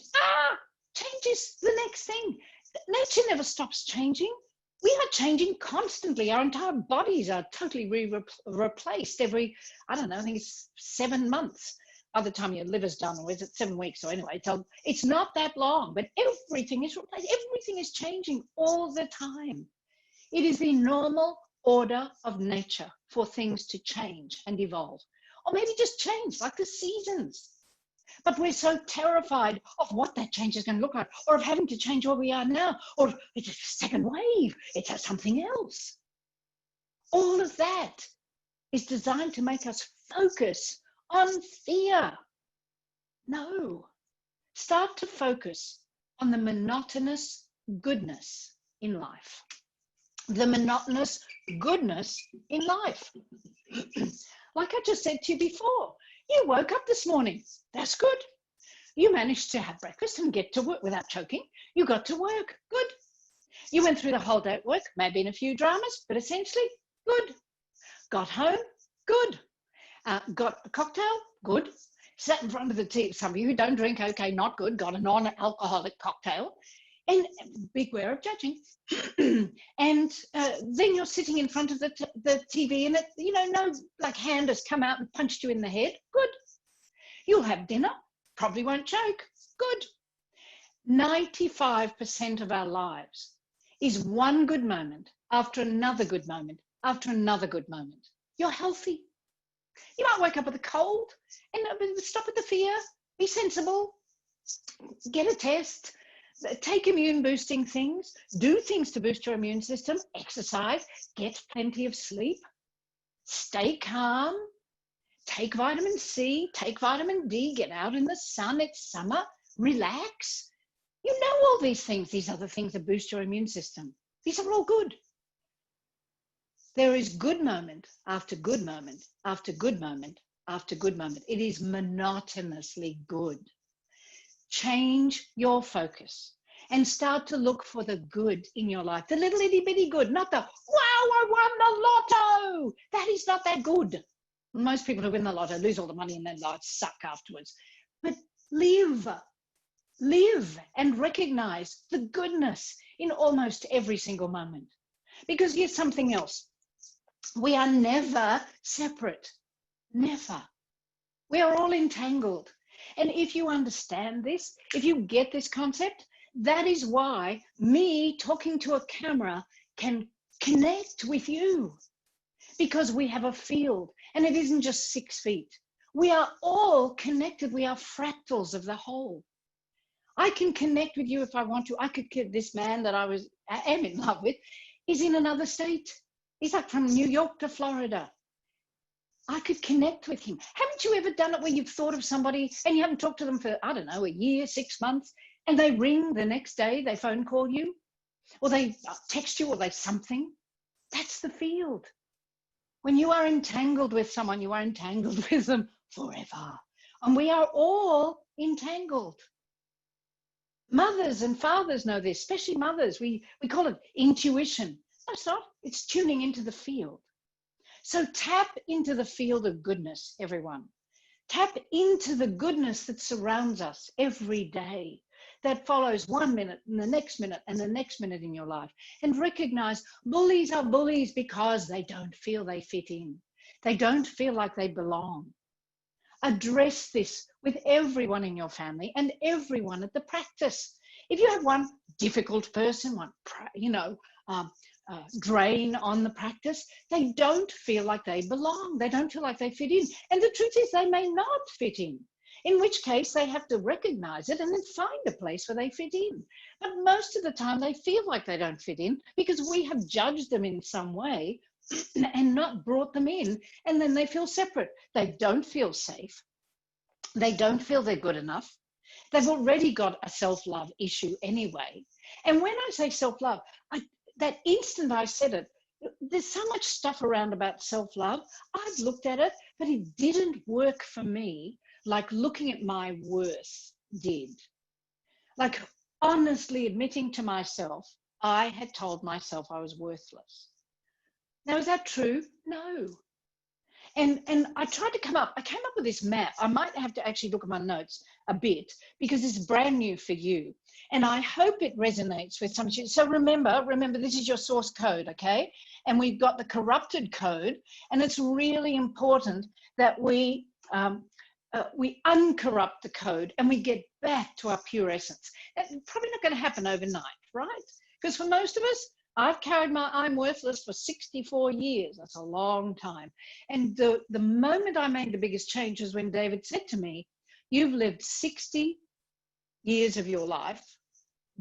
Change is the next thing. Nature never stops changing. We are changing constantly. Our entire bodies are totally replaced every, I don't know, I think it's 7 months by the time your liver's done, or is it 7 weeks? Or anyway, it's not that long, but everything is replaced. Everything is changing all the time. It is the normal order of nature for things to change and evolve, or maybe just change like the seasons. But we're so terrified of what that change is going to look like, or of having to change where we are now, or it's a second wave, it's something else. All of that is designed to make us focus on fear. No, start to focus on the monotonous goodness in life. The monotonous goodness in life. Like I just said to you before, you woke up this morning. That's good. You managed to have breakfast and get to work without choking. You got to work. Good. You went through the whole day at work. Maybe in a few dramas, but essentially, good. Got home. Good. Got a cocktail. Good. Sat in front of the TV. Some of you who don't drink, okay, not good. Got a non-alcoholic cocktail. And beware of judging. And then you're sitting in front of the TV, and no like hand has come out and punched you in the head. Good. You'll have dinner. Probably won't choke. Good. 95% of our lives is one good moment after another good moment after another good moment. You're healthy. You might wake up with a cold, and stop at the fear. Be sensible. Get a test. Take immune boosting things, do things to boost your immune system, exercise, get plenty of sleep, stay calm, take vitamin C, take vitamin D, get out in the sun, it's summer, relax. You know all these things. These are the things that boost your immune system. These are all good. There is good moment after good moment after good moment after good moment. It is monotonously good. change your focus and start to look for the good in your life, the little itty bitty good, not the, wow, I won the lotto. That is not that good. Most people who win the lotto lose all the money and then lives suck afterwards. But live and recognize the goodness in almost every single moment. Because here's something else. We are never separate, never. We are all entangled. And if you understand this, if you get this concept, that is why me talking to a camera can connect with you, because we have a field and it isn't just 6 feet. We are all connected. We are fractals of the whole. I can connect with you if I want to. I could get this man that I am in love with is in another state. He's like from New York to Florida. I could connect with him. Haven't you ever done it where you've thought of somebody and you haven't talked to them for, I don't know, a year, 6 months, and they ring the next day, they phone call you, or they text you, or they something? That's the field. When you are entangled with someone, you are entangled with them forever. And we are all entangled. Mothers and fathers know this, especially mothers. We call it intuition. No, it's not. It's tuning into the field. So tap into the field of goodness, everyone. Tap into the goodness that surrounds us every day, that follows 1 minute and the next minute and the next minute in your life. And recognize bullies are bullies because they don't feel they fit in. They don't feel like they belong. Address this with everyone in your family and everyone at the practice. If you have one difficult person, one, drain on the practice, they don't feel like they belong. They don't feel like they fit in. And the truth is they may not fit in which case they have to recognize it and then find a place where they fit in. But most of the time they feel like they don't fit in because we have judged them in some way and not brought them in, and then they feel separate. They don't feel safe. They don't feel they're good enough. They've already got a self-love issue anyway. And when I say self-love, that instant I said it, there's so much stuff around about self-love. I've looked at it, but it didn't work for me like looking at my worth did. Like honestly admitting to myself, I had told myself I was worthless. Now, is that true? No. And I tried to I came up with this map. I might have to actually look at my notes a bit because it's brand new for you. And I hope it resonates with some of you. So remember, this is your source code, okay? And we've got the corrupted code. And it's really important that we uncorrupt the code and we get back to our pure essence. That's probably not going to happen overnight, right? Because for most of us, I've carried my I'm worthless for 64 years. That's a long time. And the moment I made the biggest change was when David said to me, you've lived 60 years of your life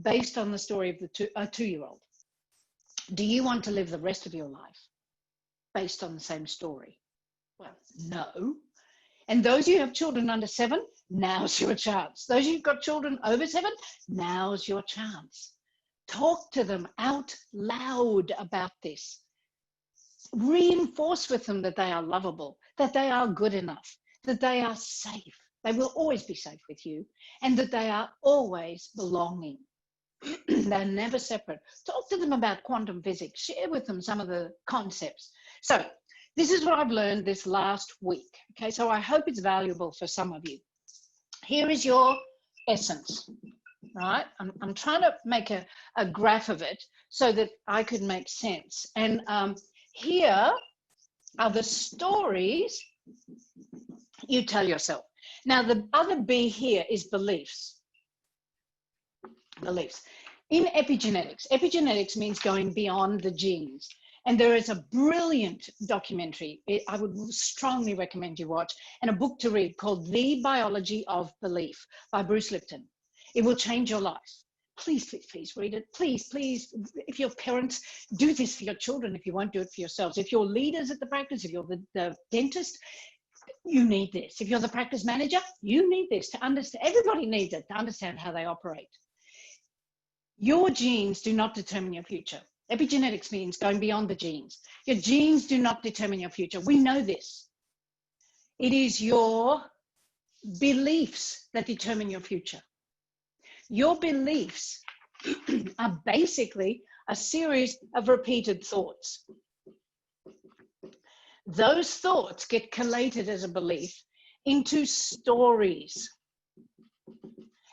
based on the story of a 2-year-old. Do you want to live the rest of your life based on the same story? Well, no. And those of you who have children under 7, now's your chance. Those of you who've got children over 7, now's your chance. Talk to them out loud about this. Reinforce with them that they are lovable, that they are good enough, that they are safe. They will always be safe with you, and that they are always belonging. They're never separate. Talk to them about quantum physics. Share with them some of the concepts. So this is what I've learned this last week. Okay, so I hope it's valuable for some of you. Here is your essence. Right, I'm trying to make a graph of it so that I could make sense. And here are the stories you tell yourself. Now, the other B here is beliefs. Beliefs. In epigenetics, epigenetics means going beyond the genes. And there is a brilliant documentary I would strongly recommend you watch, and a book to read called The Biology of Belief by Bruce Lipton. It will change your life. Please, please, please read it. Please, please, if you're parents, do this for your children if you won't do it for yourselves. If you're leaders at the practice, if you're the dentist, you need this. If you're the practice manager, you need this to understand. Everybody needs it to understand how they operate. Your genes do not determine your future. Epigenetics means going beyond the genes. Your genes do not determine your future. We know this. It is your beliefs that determine your future. Your beliefs are basically a series of repeated thoughts. Those thoughts get collated as a belief into stories.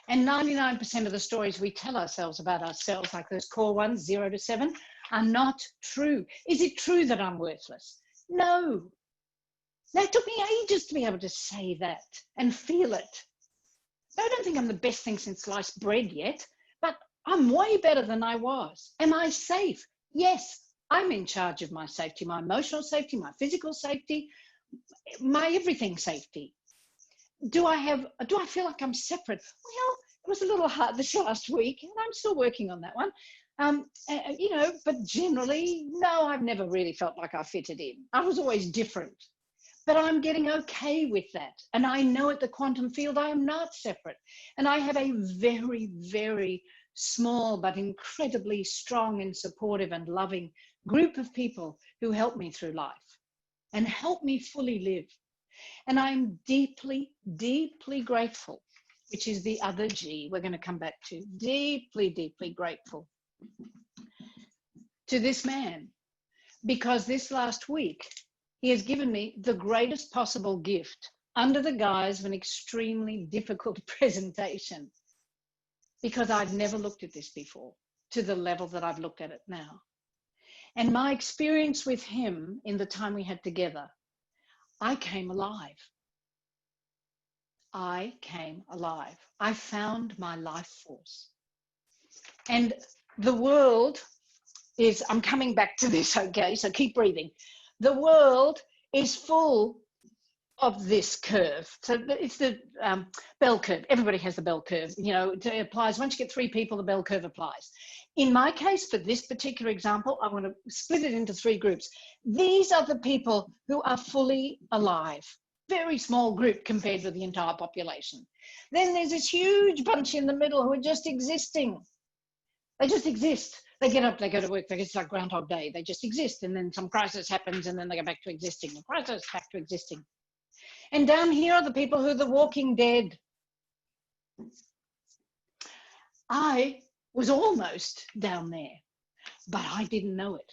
And 99% of the stories we tell ourselves about ourselves, like those core ones, 0 to 7, are not true. Is it true that I'm worthless? No. That took me ages to be able to say that and feel it. I don't think I'm the best thing since sliced bread yet, but I'm way better than I was. Am I safe? Yes, I'm in charge of my safety, my emotional safety, my physical safety, my everything safety. Do I feel like I'm separate? Well, it was a little hard this last week, and I'm still working on that one. But generally, no, I've never really felt like I fitted in. I was always different. But I'm getting okay with that. And I know at the quantum field, I am not separate. And I have a very, very small, but incredibly strong and supportive and loving group of people who help me through life and help me fully live. And I'm deeply, deeply grateful, which is the other G we're going to come back to. Deeply, deeply grateful to this man, because this last week, he has given me the greatest possible gift under the guise of an extremely difficult presentation, because I've never looked at this before to the level that I've looked at it now. And my experience with him in the time we had together, I came alive. I came alive. I found my life force. And the world is, I'm coming back to this, okay, so keep breathing. The world is full of this curve. So it's the bell curve. Everybody has the bell curve. You know, it applies. Once you get 3 people, the bell curve applies. In my case, for this particular example, I want to split it into 3 groups. These are the people who are fully alive. Very small group compared with the entire population. Then there's this huge bunch in the middle who are just existing. They just exist. They get up, they go to work, it's like Groundhog Day. They just exist, and then some crisis happens, and then they go back to existing. A crisis, back to existing. And down here are the people who are the walking dead. I was almost down there, but I didn't know it.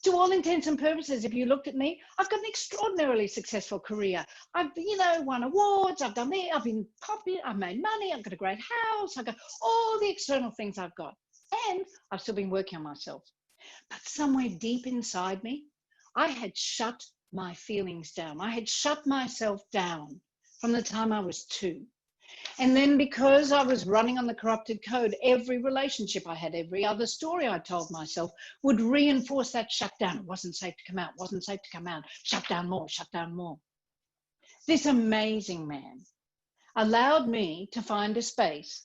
To all intents and purposes, if you looked at me, I've got an extraordinarily successful career. I've, won awards, I've done that, I've been popular, I've made money, I've got a great house, I've got all the external things I've got. And I've still been working on myself. But somewhere deep inside me, I had shut my feelings down. I had shut myself down from the time I was 2. And then because I was running on the corrupted code, every relationship I had, every other story I told myself would reinforce that shutdown. It wasn't safe to come out, wasn't safe to come out. Shut down more, shut down more. This amazing man allowed me to find a space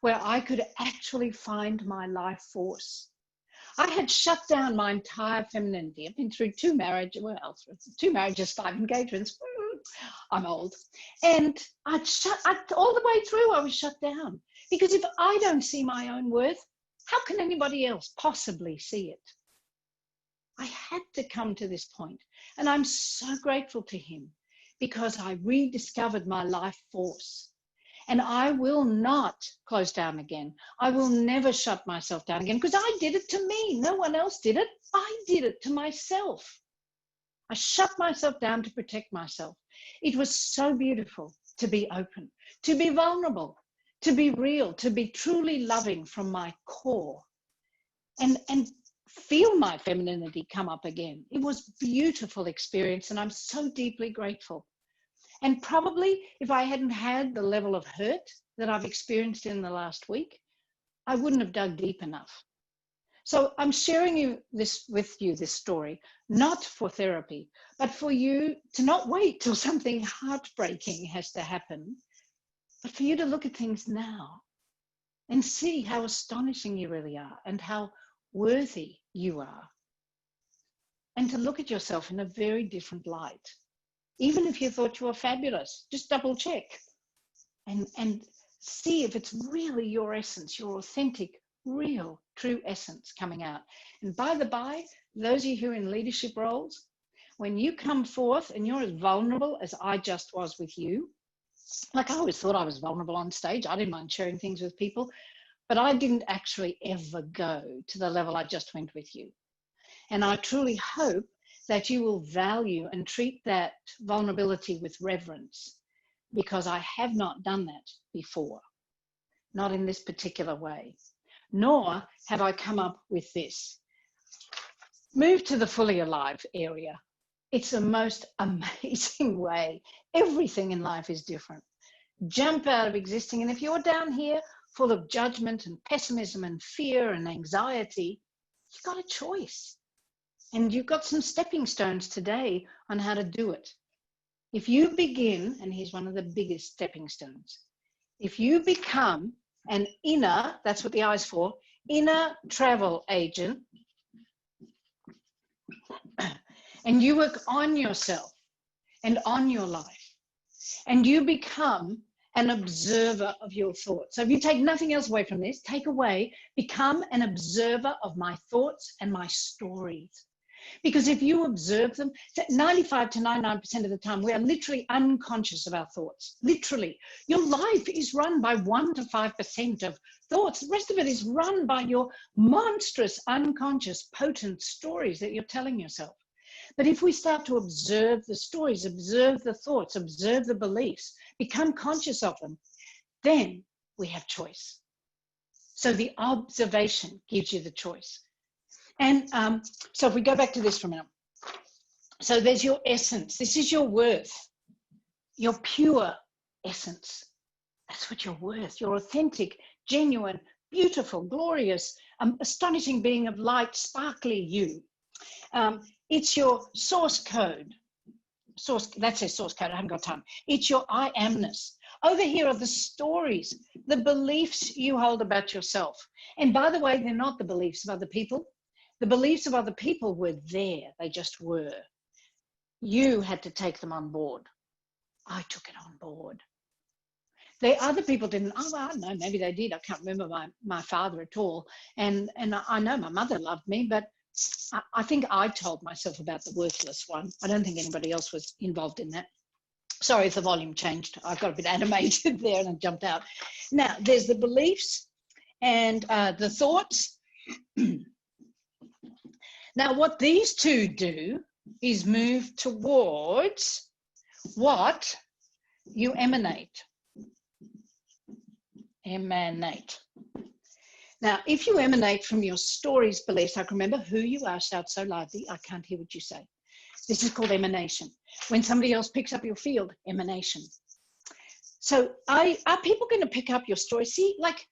where I could actually find my life force. I had shut down my entire femininity. I've been through 2 marriages, 2 marriages, 5 engagements. I'm old. And all the way through, I was shut down. Because if I don't see my own worth, how can anybody else possibly see it? I had to come to this point. And I'm so grateful to him because I rediscovered my life force. And I will not close down again. I will never shut myself down again because I did it to me. No one else did it. I did it to myself. I shut myself down to protect myself. It was so beautiful to be open, to be vulnerable, to be real, to be truly loving from my core and feel my femininity come up again. It was a beautiful experience and I'm so deeply grateful. And probably if I hadn't had the level of hurt that I've experienced in the last week, I wouldn't have dug deep enough. So I'm sharing this story, not for therapy, but for you to not wait till something heartbreaking has to happen, but for you to look at things now and see how astonishing you really are and how worthy you are. And to look at yourself in a very different light. Even if you thought you were fabulous, just double check and see if it's really your essence, your authentic, real, true essence coming out. And by the by, those of you who are in leadership roles, when you come forth and you're as vulnerable as I just was with you, like I always thought I was vulnerable on stage. I didn't mind sharing things with people. but I didn't actually ever go to the level I just went with you. And I truly hope that you will value and treat that vulnerability with reverence, because I have not done that before, not in this particular way, nor have I come up with this. Move to the fully alive area. It's the most amazing way. Everything in life is different. Jump out of existing. And if you're down here full of judgment and pessimism and fear and anxiety, you've got a choice. And you've got some stepping stones today on how to do it. If you begin, and here's one of the biggest stepping stones, if you become an inner, that's what the I is for, inner travel agent, and you work on yourself and on your life, and you become an observer of your thoughts. So if you take nothing else away from this, take away, become an observer of my thoughts and my stories. Because if you observe them, 95 to 99% of the time, we are literally unconscious of our thoughts. Literally. Your life is run by 1 to 5% of thoughts. The rest of it is run by your monstrous, unconscious, potent stories that you're telling yourself. But if we start to observe the stories, observe the thoughts, observe the beliefs, become conscious of them, then we have choice. So the observation gives you the choice. And so if we go back to this for a minute. So there's your essence. This is your worth, your pure essence. That's what you're worth. Your authentic, genuine, beautiful, glorious, astonishing being of light, sparkly you. It's your source code. That says source code. I haven't got time. It's your I amness. Over here are the stories, the beliefs you hold about yourself. And by the way, they're not the beliefs of other people. The beliefs of other people were there. They just were. You had to take them on board. I took it on board. The other people didn't. Oh, well, I don't know. Maybe they did. I can't remember my father at all. And I know my mother loved me, but I think I told myself about the worthless one. I don't think anybody else was involved in that. Sorry if the volume changed. I got a bit animated there and I jumped out. Now, there's the beliefs and the thoughts. Now, what these two do is move towards what you emanate. Emanate. Now, if you emanate from your stories, beliefs, like remember who you are, shout so loudly, I can't hear what you say. This is called emanation. When somebody else picks up your field, emanation. So are people going to pick up your story? See, like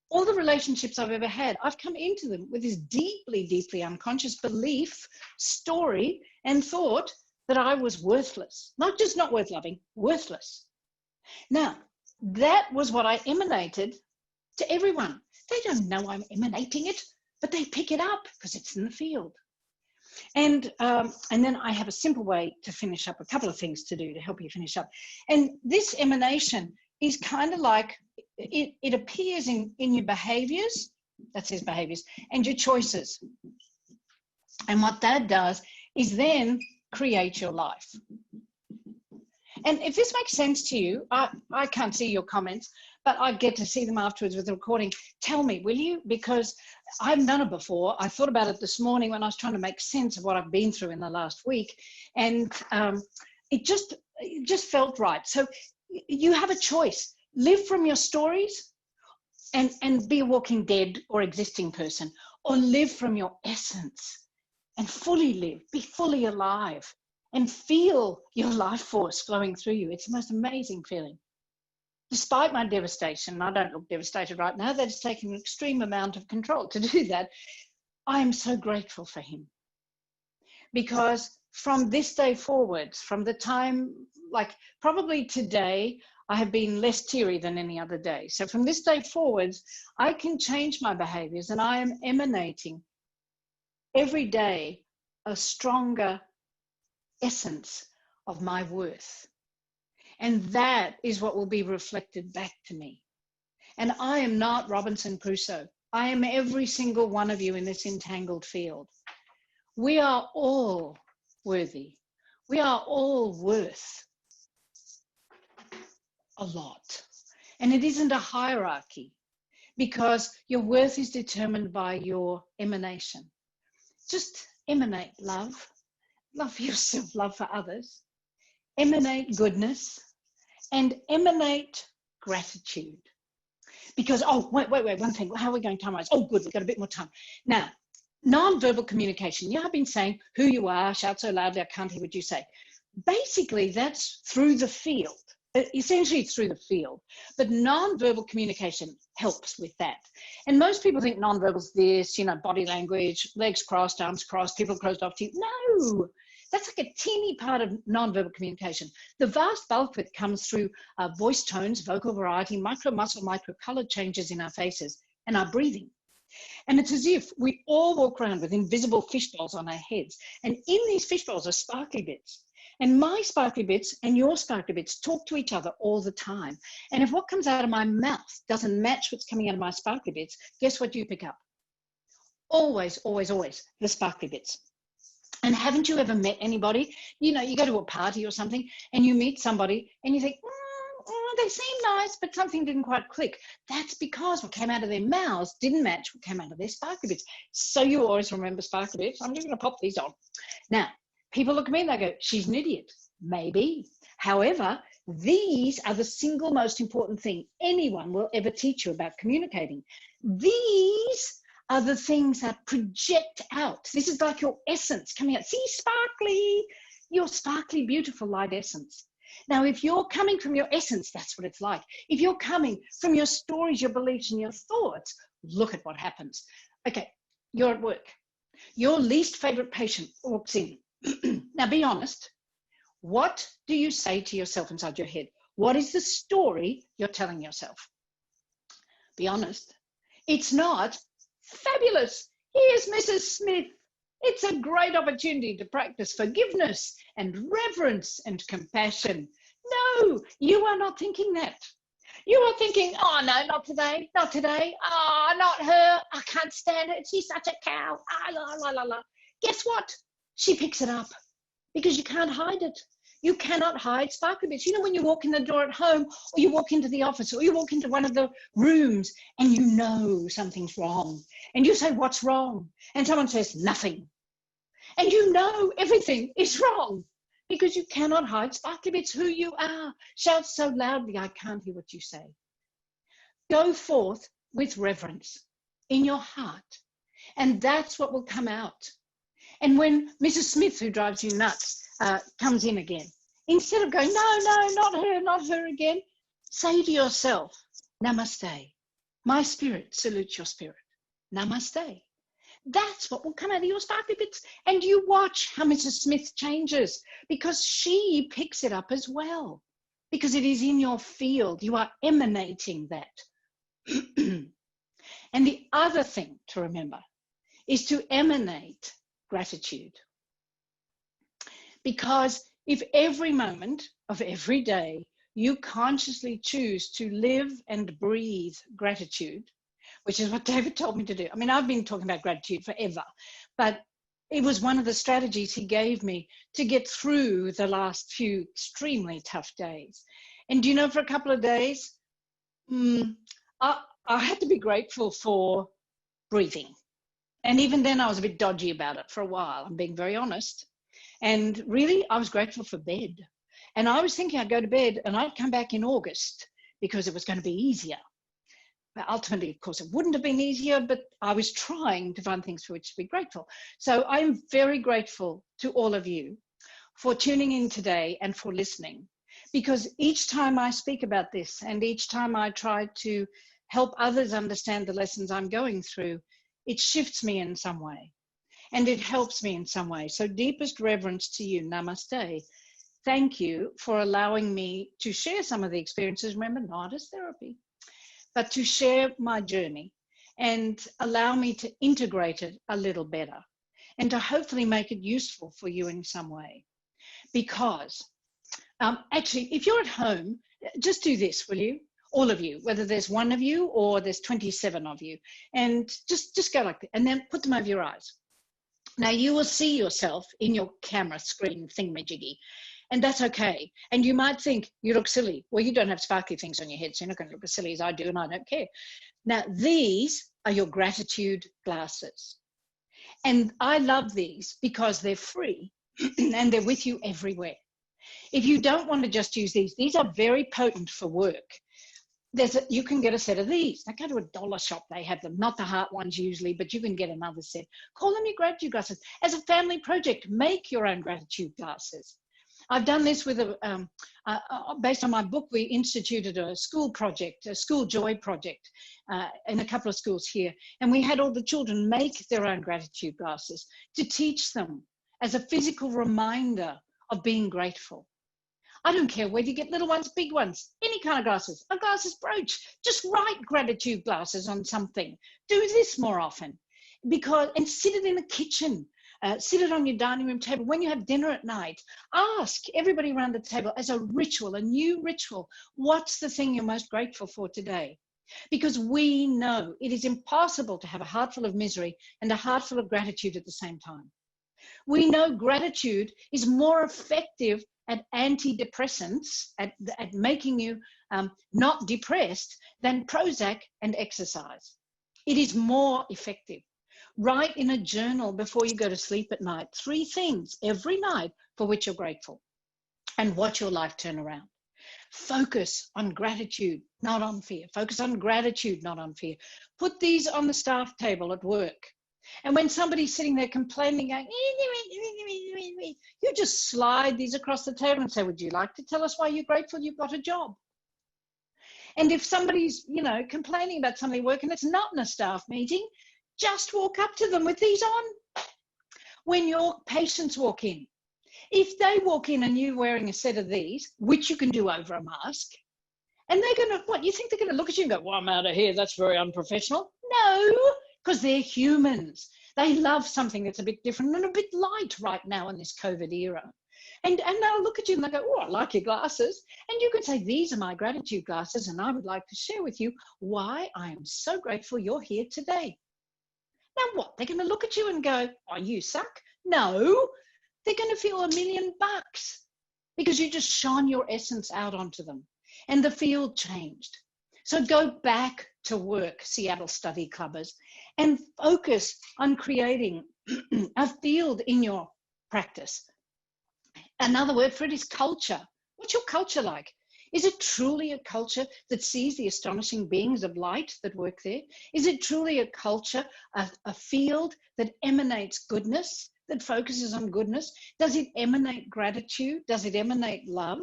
all the relationships I've ever had, I've come into them with this deeply, deeply unconscious belief, story, and thought that I was worthless. Not just not worth loving, worthless. Now, that was what I emanated to everyone. They don't know I'm emanating it, but they pick it up because it's in the field. And then I have a simple way to finish up, a couple of things to do to help you finish up. And this emanation is kind of like, it appears in your behaviors, that says behaviors, and your choices. And what that does is then create your life. And if this makes sense to you, I can't see your comments, but I get to see them afterwards with the recording. Tell me, will you? Because I haven't done it before. I thought about it this morning when I was trying to make sense of what I've been through in the last week. And it just felt right. So you have a choice. Live from your stories and be a walking dead or existing person, or live from your essence and fully live, be fully alive and feel your life force flowing through you. It's the most amazing feeling. Despite my devastation, I don't look devastated right now, that it's taken an extreme amount of control to do that. I am so grateful for him, because from this day forwards, from the time, like probably today, I have been less teary than any other day. So from this day forwards, I can change my behaviors, and I am emanating every day a stronger essence of my worth. And that is what will be reflected back to me. And I am not Robinson Crusoe. I am every single one of you in this entangled field. We are all worthy. We are all worth a lot. And it isn't a hierarchy, because your worth is determined by your emanation. Just emanate love, love for yourself, love for others, emanate goodness, and emanate gratitude. Because, oh, wait, one thing. How are we going time-wise? Oh, good, we've got a bit more time. Now, nonverbal communication. You have been saying who you are, shout so loudly I can't hear what you say. Basically, that's through the field. Essentially, it's through the field. But nonverbal communication helps with that. And most people think nonverbal's this, body language, legs crossed, arms crossed, people closed off to you. No, that's like a teeny part of nonverbal communication. The vast bulk of it comes through voice tones, vocal variety, micro muscle, micro color changes in our faces, and our breathing. And it's as if we all walk around with invisible fishbowls on our heads. And in these fishbowls are sparkly bits. And my sparkly bits and your sparkly bits talk to each other all the time. And if what comes out of my mouth doesn't match what's coming out of my sparkly bits, guess what you pick up? Always, always, always the sparkly bits. And haven't you ever met anybody? You go to a party or something and you meet somebody and you think, they seem nice, but something didn't quite click. That's because what came out of their mouths didn't match what came out of their sparkly bits. So you always remember sparkly bits. I'm just going to pop these on. Now, people look at me and they go, she's an idiot. Maybe. However, these are the single most important thing anyone will ever teach you about communicating. These are the things that project out. This is like your essence coming out. See, sparkly, your sparkly, beautiful light essence. Now, if you're coming from your essence, that's what it's like. If you're coming from your stories, your beliefs, and your thoughts, look at what happens. Okay, you're at work. Your least favorite patient walks in. Now, be honest. What do you say to yourself inside your head? What is the story you're telling yourself? Be honest. It's not fabulous. Here's Mrs. Smith. It's a great opportunity to practice forgiveness and reverence and compassion. No, you are not thinking that. You are thinking, oh, no, not today, not today. Oh, not her. I can't stand it. She's such a cow. Ah, la, la, la, la. Guess what? She picks it up because you can't hide it. You cannot hide sparkly bits. When you walk in the door at home or you walk into the office or you walk into one of the rooms and you know something's wrong and you say, what's wrong? And someone says, nothing. And you know everything is wrong because you cannot hide sparkly bits, who you are. Shout so loudly, I can't hear what you say. Go forth with reverence in your heart. And that's what will come out. And when Mrs. Smith, who drives you nuts, comes in again, instead of going, no, not her again, say to yourself, Namaste. My spirit salutes your spirit. Namaste. That's what will come out of your sparkly bits. And you watch how Mrs. Smith changes because she picks it up as well. Because it is in your field. You are emanating that. And the other thing to remember is to emanate gratitude. Because if every moment of every day you consciously choose to live and breathe gratitude, which is what David told me to do. I mean, I've been talking about gratitude forever, but it was one of the strategies he gave me to get through the last few extremely tough days. And for a couple of days, I had to be grateful for breathing. And even then I was a bit dodgy about it for a while. I'm being very honest. And really, I was grateful for bed. And I was thinking I'd go to bed and I'd come back in August because it was going to be easier. But ultimately, of course, it wouldn't have been easier, but I was trying to find things for which to be grateful. So I'm very grateful to all of you for tuning in today and for listening. Because each time I speak about this and each time I try to help others understand the lessons I'm going through, it shifts me in some way. And it helps me in some way. So deepest reverence to you. Namaste. Thank you for allowing me to share some of the experiences. Remember, not as therapy, but to share my journey and allow me to integrate it a little better and to hopefully make it useful for you in some way. Because actually, if you're at home, just do this, will you? All of you, whether there's one of you or there's 27 of you, and just go like that, and then put them over your eyes. Now you will see yourself in your camera screen thingamajiggy, And that's okay. And you might think you look silly. Well, you don't have sparkly things on your head, so you're not going to look as silly as I do, and I don't care. Now, these are your gratitude glasses. And I love these because they're free and they're with you everywhere. If you don't want to just use these are very potent for work. You can get a set of these. Now go to a dollar shop, they have them, not the heart ones usually, but you can get another set. Call them your gratitude glasses. As a family project, make your own gratitude glasses. I've done this with based on my book. We instituted a school project, a school joy project in a couple of schools here. And we had all the children make their own gratitude glasses to teach them as a physical reminder of being grateful. I don't care whether you get little ones, big ones, any kind of glasses, a glasses brooch, just write gratitude glasses on something. Do this more often and sit it in the kitchen. Sit it on your dining room table. When you have dinner at night, ask everybody around the table as a ritual, a new ritual, what's the thing you're most grateful for today? Because we know it is impossible to have a heart full of misery and a heart full of gratitude at the same time. We know gratitude is more effective at antidepressants, at making you not depressed, than Prozac and exercise. It is more effective. Write in a journal before you go to sleep at night 3 things every night for which you're grateful, and watch your life turn around. Focus on gratitude, not on fear. Focus on gratitude, not on fear. Put these on the staff table at work. And when somebody's sitting there complaining, going, you just slide these across the table and say, would you like to tell us why you're grateful you've got a job? And if somebody's, complaining about something at work and it's not in a staff meeting, just walk up to them with these on. When your patients walk in, if they walk in and you're wearing a set of these, which you can do over a mask, and they're going to, what, you think they're going to look at you and go, well, I'm out of here, that's very unprofessional? No, because they're humans. They love something that's a bit different and a bit light right now in this COVID era. And they'll look at you and they'll go, oh, I like your glasses. And you can say, these are my gratitude glasses, and I would like to share with you why I am so grateful you're here today. Now what? They're going to look at you and go, oh, you suck? No, they're going to feel $1 million because you just shone your essence out onto them and the field changed. So go back to work, Seattle Study Clubbers, and focus on creating a field in your practice. Another word for it is culture. What's your culture like? Is it truly a culture that sees the astonishing beings of light that work there? Is it truly a culture, a field that emanates goodness, that focuses on goodness? Does it emanate gratitude? Does it emanate love?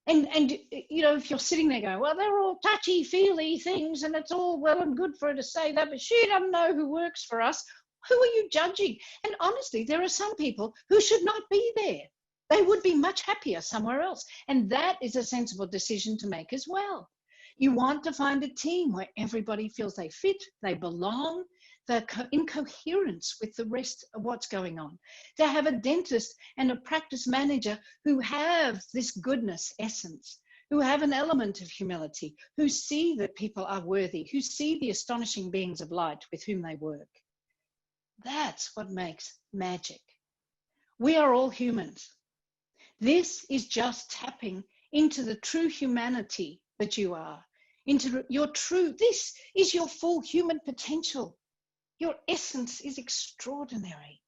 And if you're sitting there going, well, they're all touchy-feely things and it's all well and good for her to say that, but she doesn't know who works for us. Who are you judging? And honestly, there are some people who should not be there. They would be much happier somewhere else. And that is a sensible decision to make as well. You want to find a team where everybody feels they fit, they belong, they're in coherence with the rest of what's going on. To have a dentist and a practice manager who have this goodness essence, who have an element of humility, who see that people are worthy, who see the astonishing beings of light with whom they work. That's what makes magic. We are all humans. This is just tapping into the true humanity that you are, into your true, this is your full human potential. Your essence is extraordinary.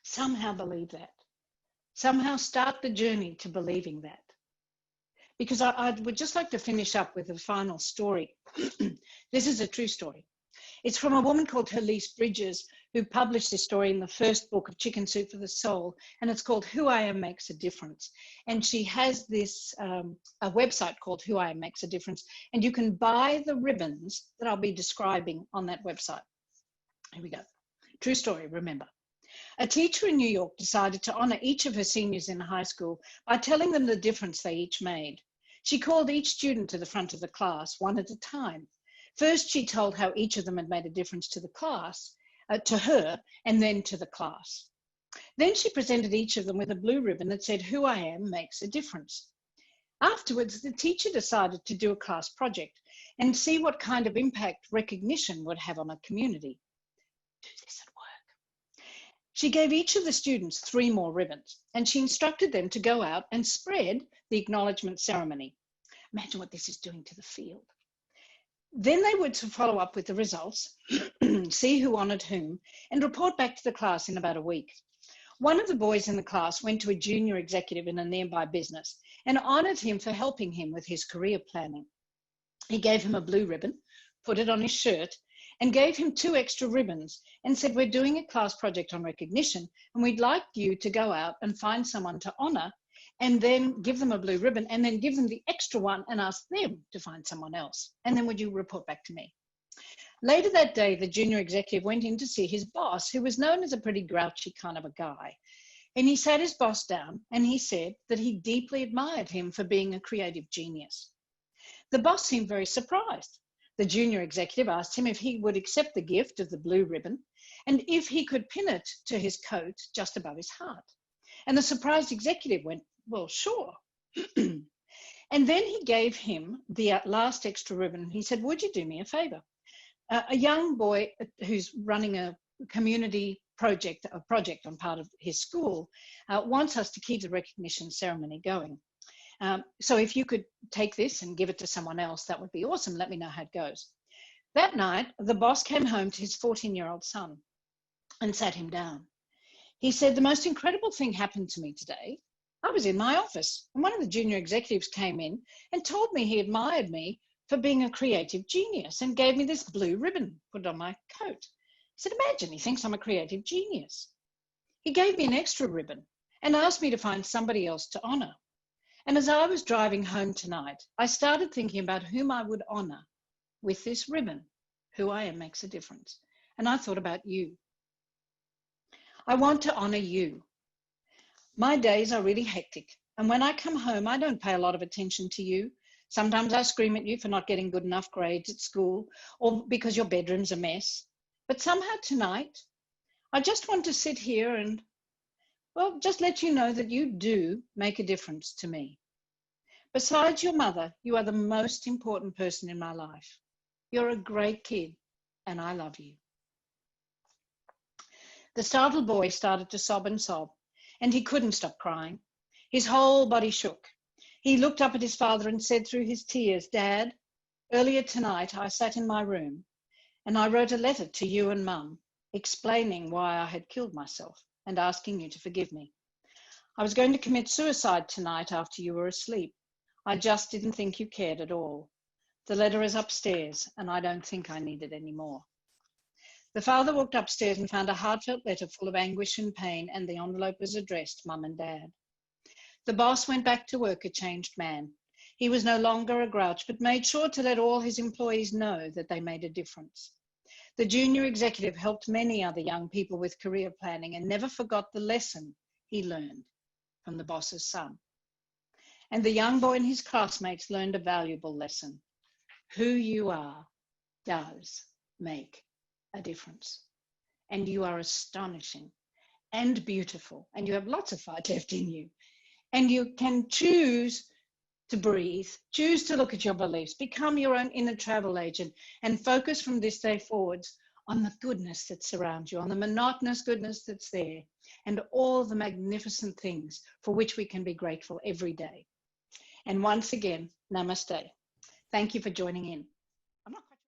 Somehow believe that. Somehow start the journey to believing that. Because I would just like to finish up with a final story. This is a true story. It's from a woman called Helise Bridges, who published this story in the first book of Chicken Soup for the Soul, and it's called Who I Am Makes a Difference. And she has this a website called Who I Am Makes a Difference, and you can buy the ribbons that I'll be describing on that website. Here we go. True story, remember. A teacher in New York decided to honor each of her seniors in high school by telling them the difference they each made. She called each student to the front of the class, one at a time. First, she told how each of them had made a difference to the class, to her, and then to the class. Then she presented each of them with a blue ribbon that said, Who I Am Makes a Difference. Afterwards, the teacher decided to do a class project and see what kind of impact recognition would have on a community. Do this at work. She gave each of the students 3 more ribbons, and she instructed them to go out and spread the acknowledgement ceremony. Imagine what this is doing to the field. Then they were to follow up with the results, see who honoured whom, and report back to the class in about a week. One of the boys in the class went to a junior executive in a nearby business and honoured him for helping him with his career planning. He gave him a blue ribbon, put it on his shirt, and gave him 2 extra ribbons and said, we're doing a class project on recognition and we'd like you to go out and find someone to honour and then give them a blue ribbon and then give them the extra one and ask them to find someone else. And then would you report back to me? Later that day, the junior executive went in to see his boss, who was known as a pretty grouchy kind of a guy. And he sat his boss down and he said that he deeply admired him for being a creative genius. The boss seemed very surprised. The junior executive asked him if he would accept the gift of the blue ribbon and if he could pin it to his coat just above his heart. And the surprised executive went, well, sure. And then he gave him the last extra ribbon. He said, would you do me a favor? A young boy who's running a community project on part of his school wants us to keep the recognition ceremony going. So if you could take this and give it to someone else, that would be awesome. Let me know how it goes. That night, the boss came home to his 14-year-old son and sat him down. He said, the most incredible thing happened to me today. I was in my office and one of the junior executives came in and told me he admired me for being a creative genius and gave me this blue ribbon, put it on my coat. He said, imagine, he thinks I'm a creative genius. He gave me an extra ribbon and asked me to find somebody else to honour. And as I was driving home tonight, I started thinking about whom I would honour with this ribbon. Who I am makes a difference. And I thought about you. I want to honour you. My days are really hectic. And when I come home, I don't pay a lot of attention to you. Sometimes I scream at you for not getting good enough grades at school or because your bedroom's a mess. But somehow tonight, I just want to sit here and, well, just let you know that you do make a difference to me. Besides your mother, you are the most important person in my life. You're a great kid, and I love you. The startled boy started to sob, and he couldn't stop crying. His whole body shook. He looked up at his father and said through his tears, Dad, earlier tonight I sat in my room and I wrote a letter to you and Mum explaining why I had killed myself and asking you to forgive me. I was going to commit suicide tonight after you were asleep. I just didn't think you cared at all. The letter is upstairs and I don't think I need it anymore. The father walked upstairs and found a heartfelt letter full of anguish and pain, and the envelope was addressed Mum and Dad. The boss went back to work a changed man. He was no longer a grouch, but made sure to let all his employees know that they made a difference. The junior executive helped many other young people with career planning and never forgot the lesson he learned from the boss's son. And the young boy and his classmates learned a valuable lesson. Who you are does make a difference. And you are astonishing and beautiful, and you have lots of fight left in you. And you can choose to breathe, choose to look at your beliefs, become your own inner travel agent, and focus from this day forwards on the goodness that surrounds you, on the monotonous goodness that's there, and all the magnificent things for which we can be grateful every day. And once again, namaste. Thank you for joining in.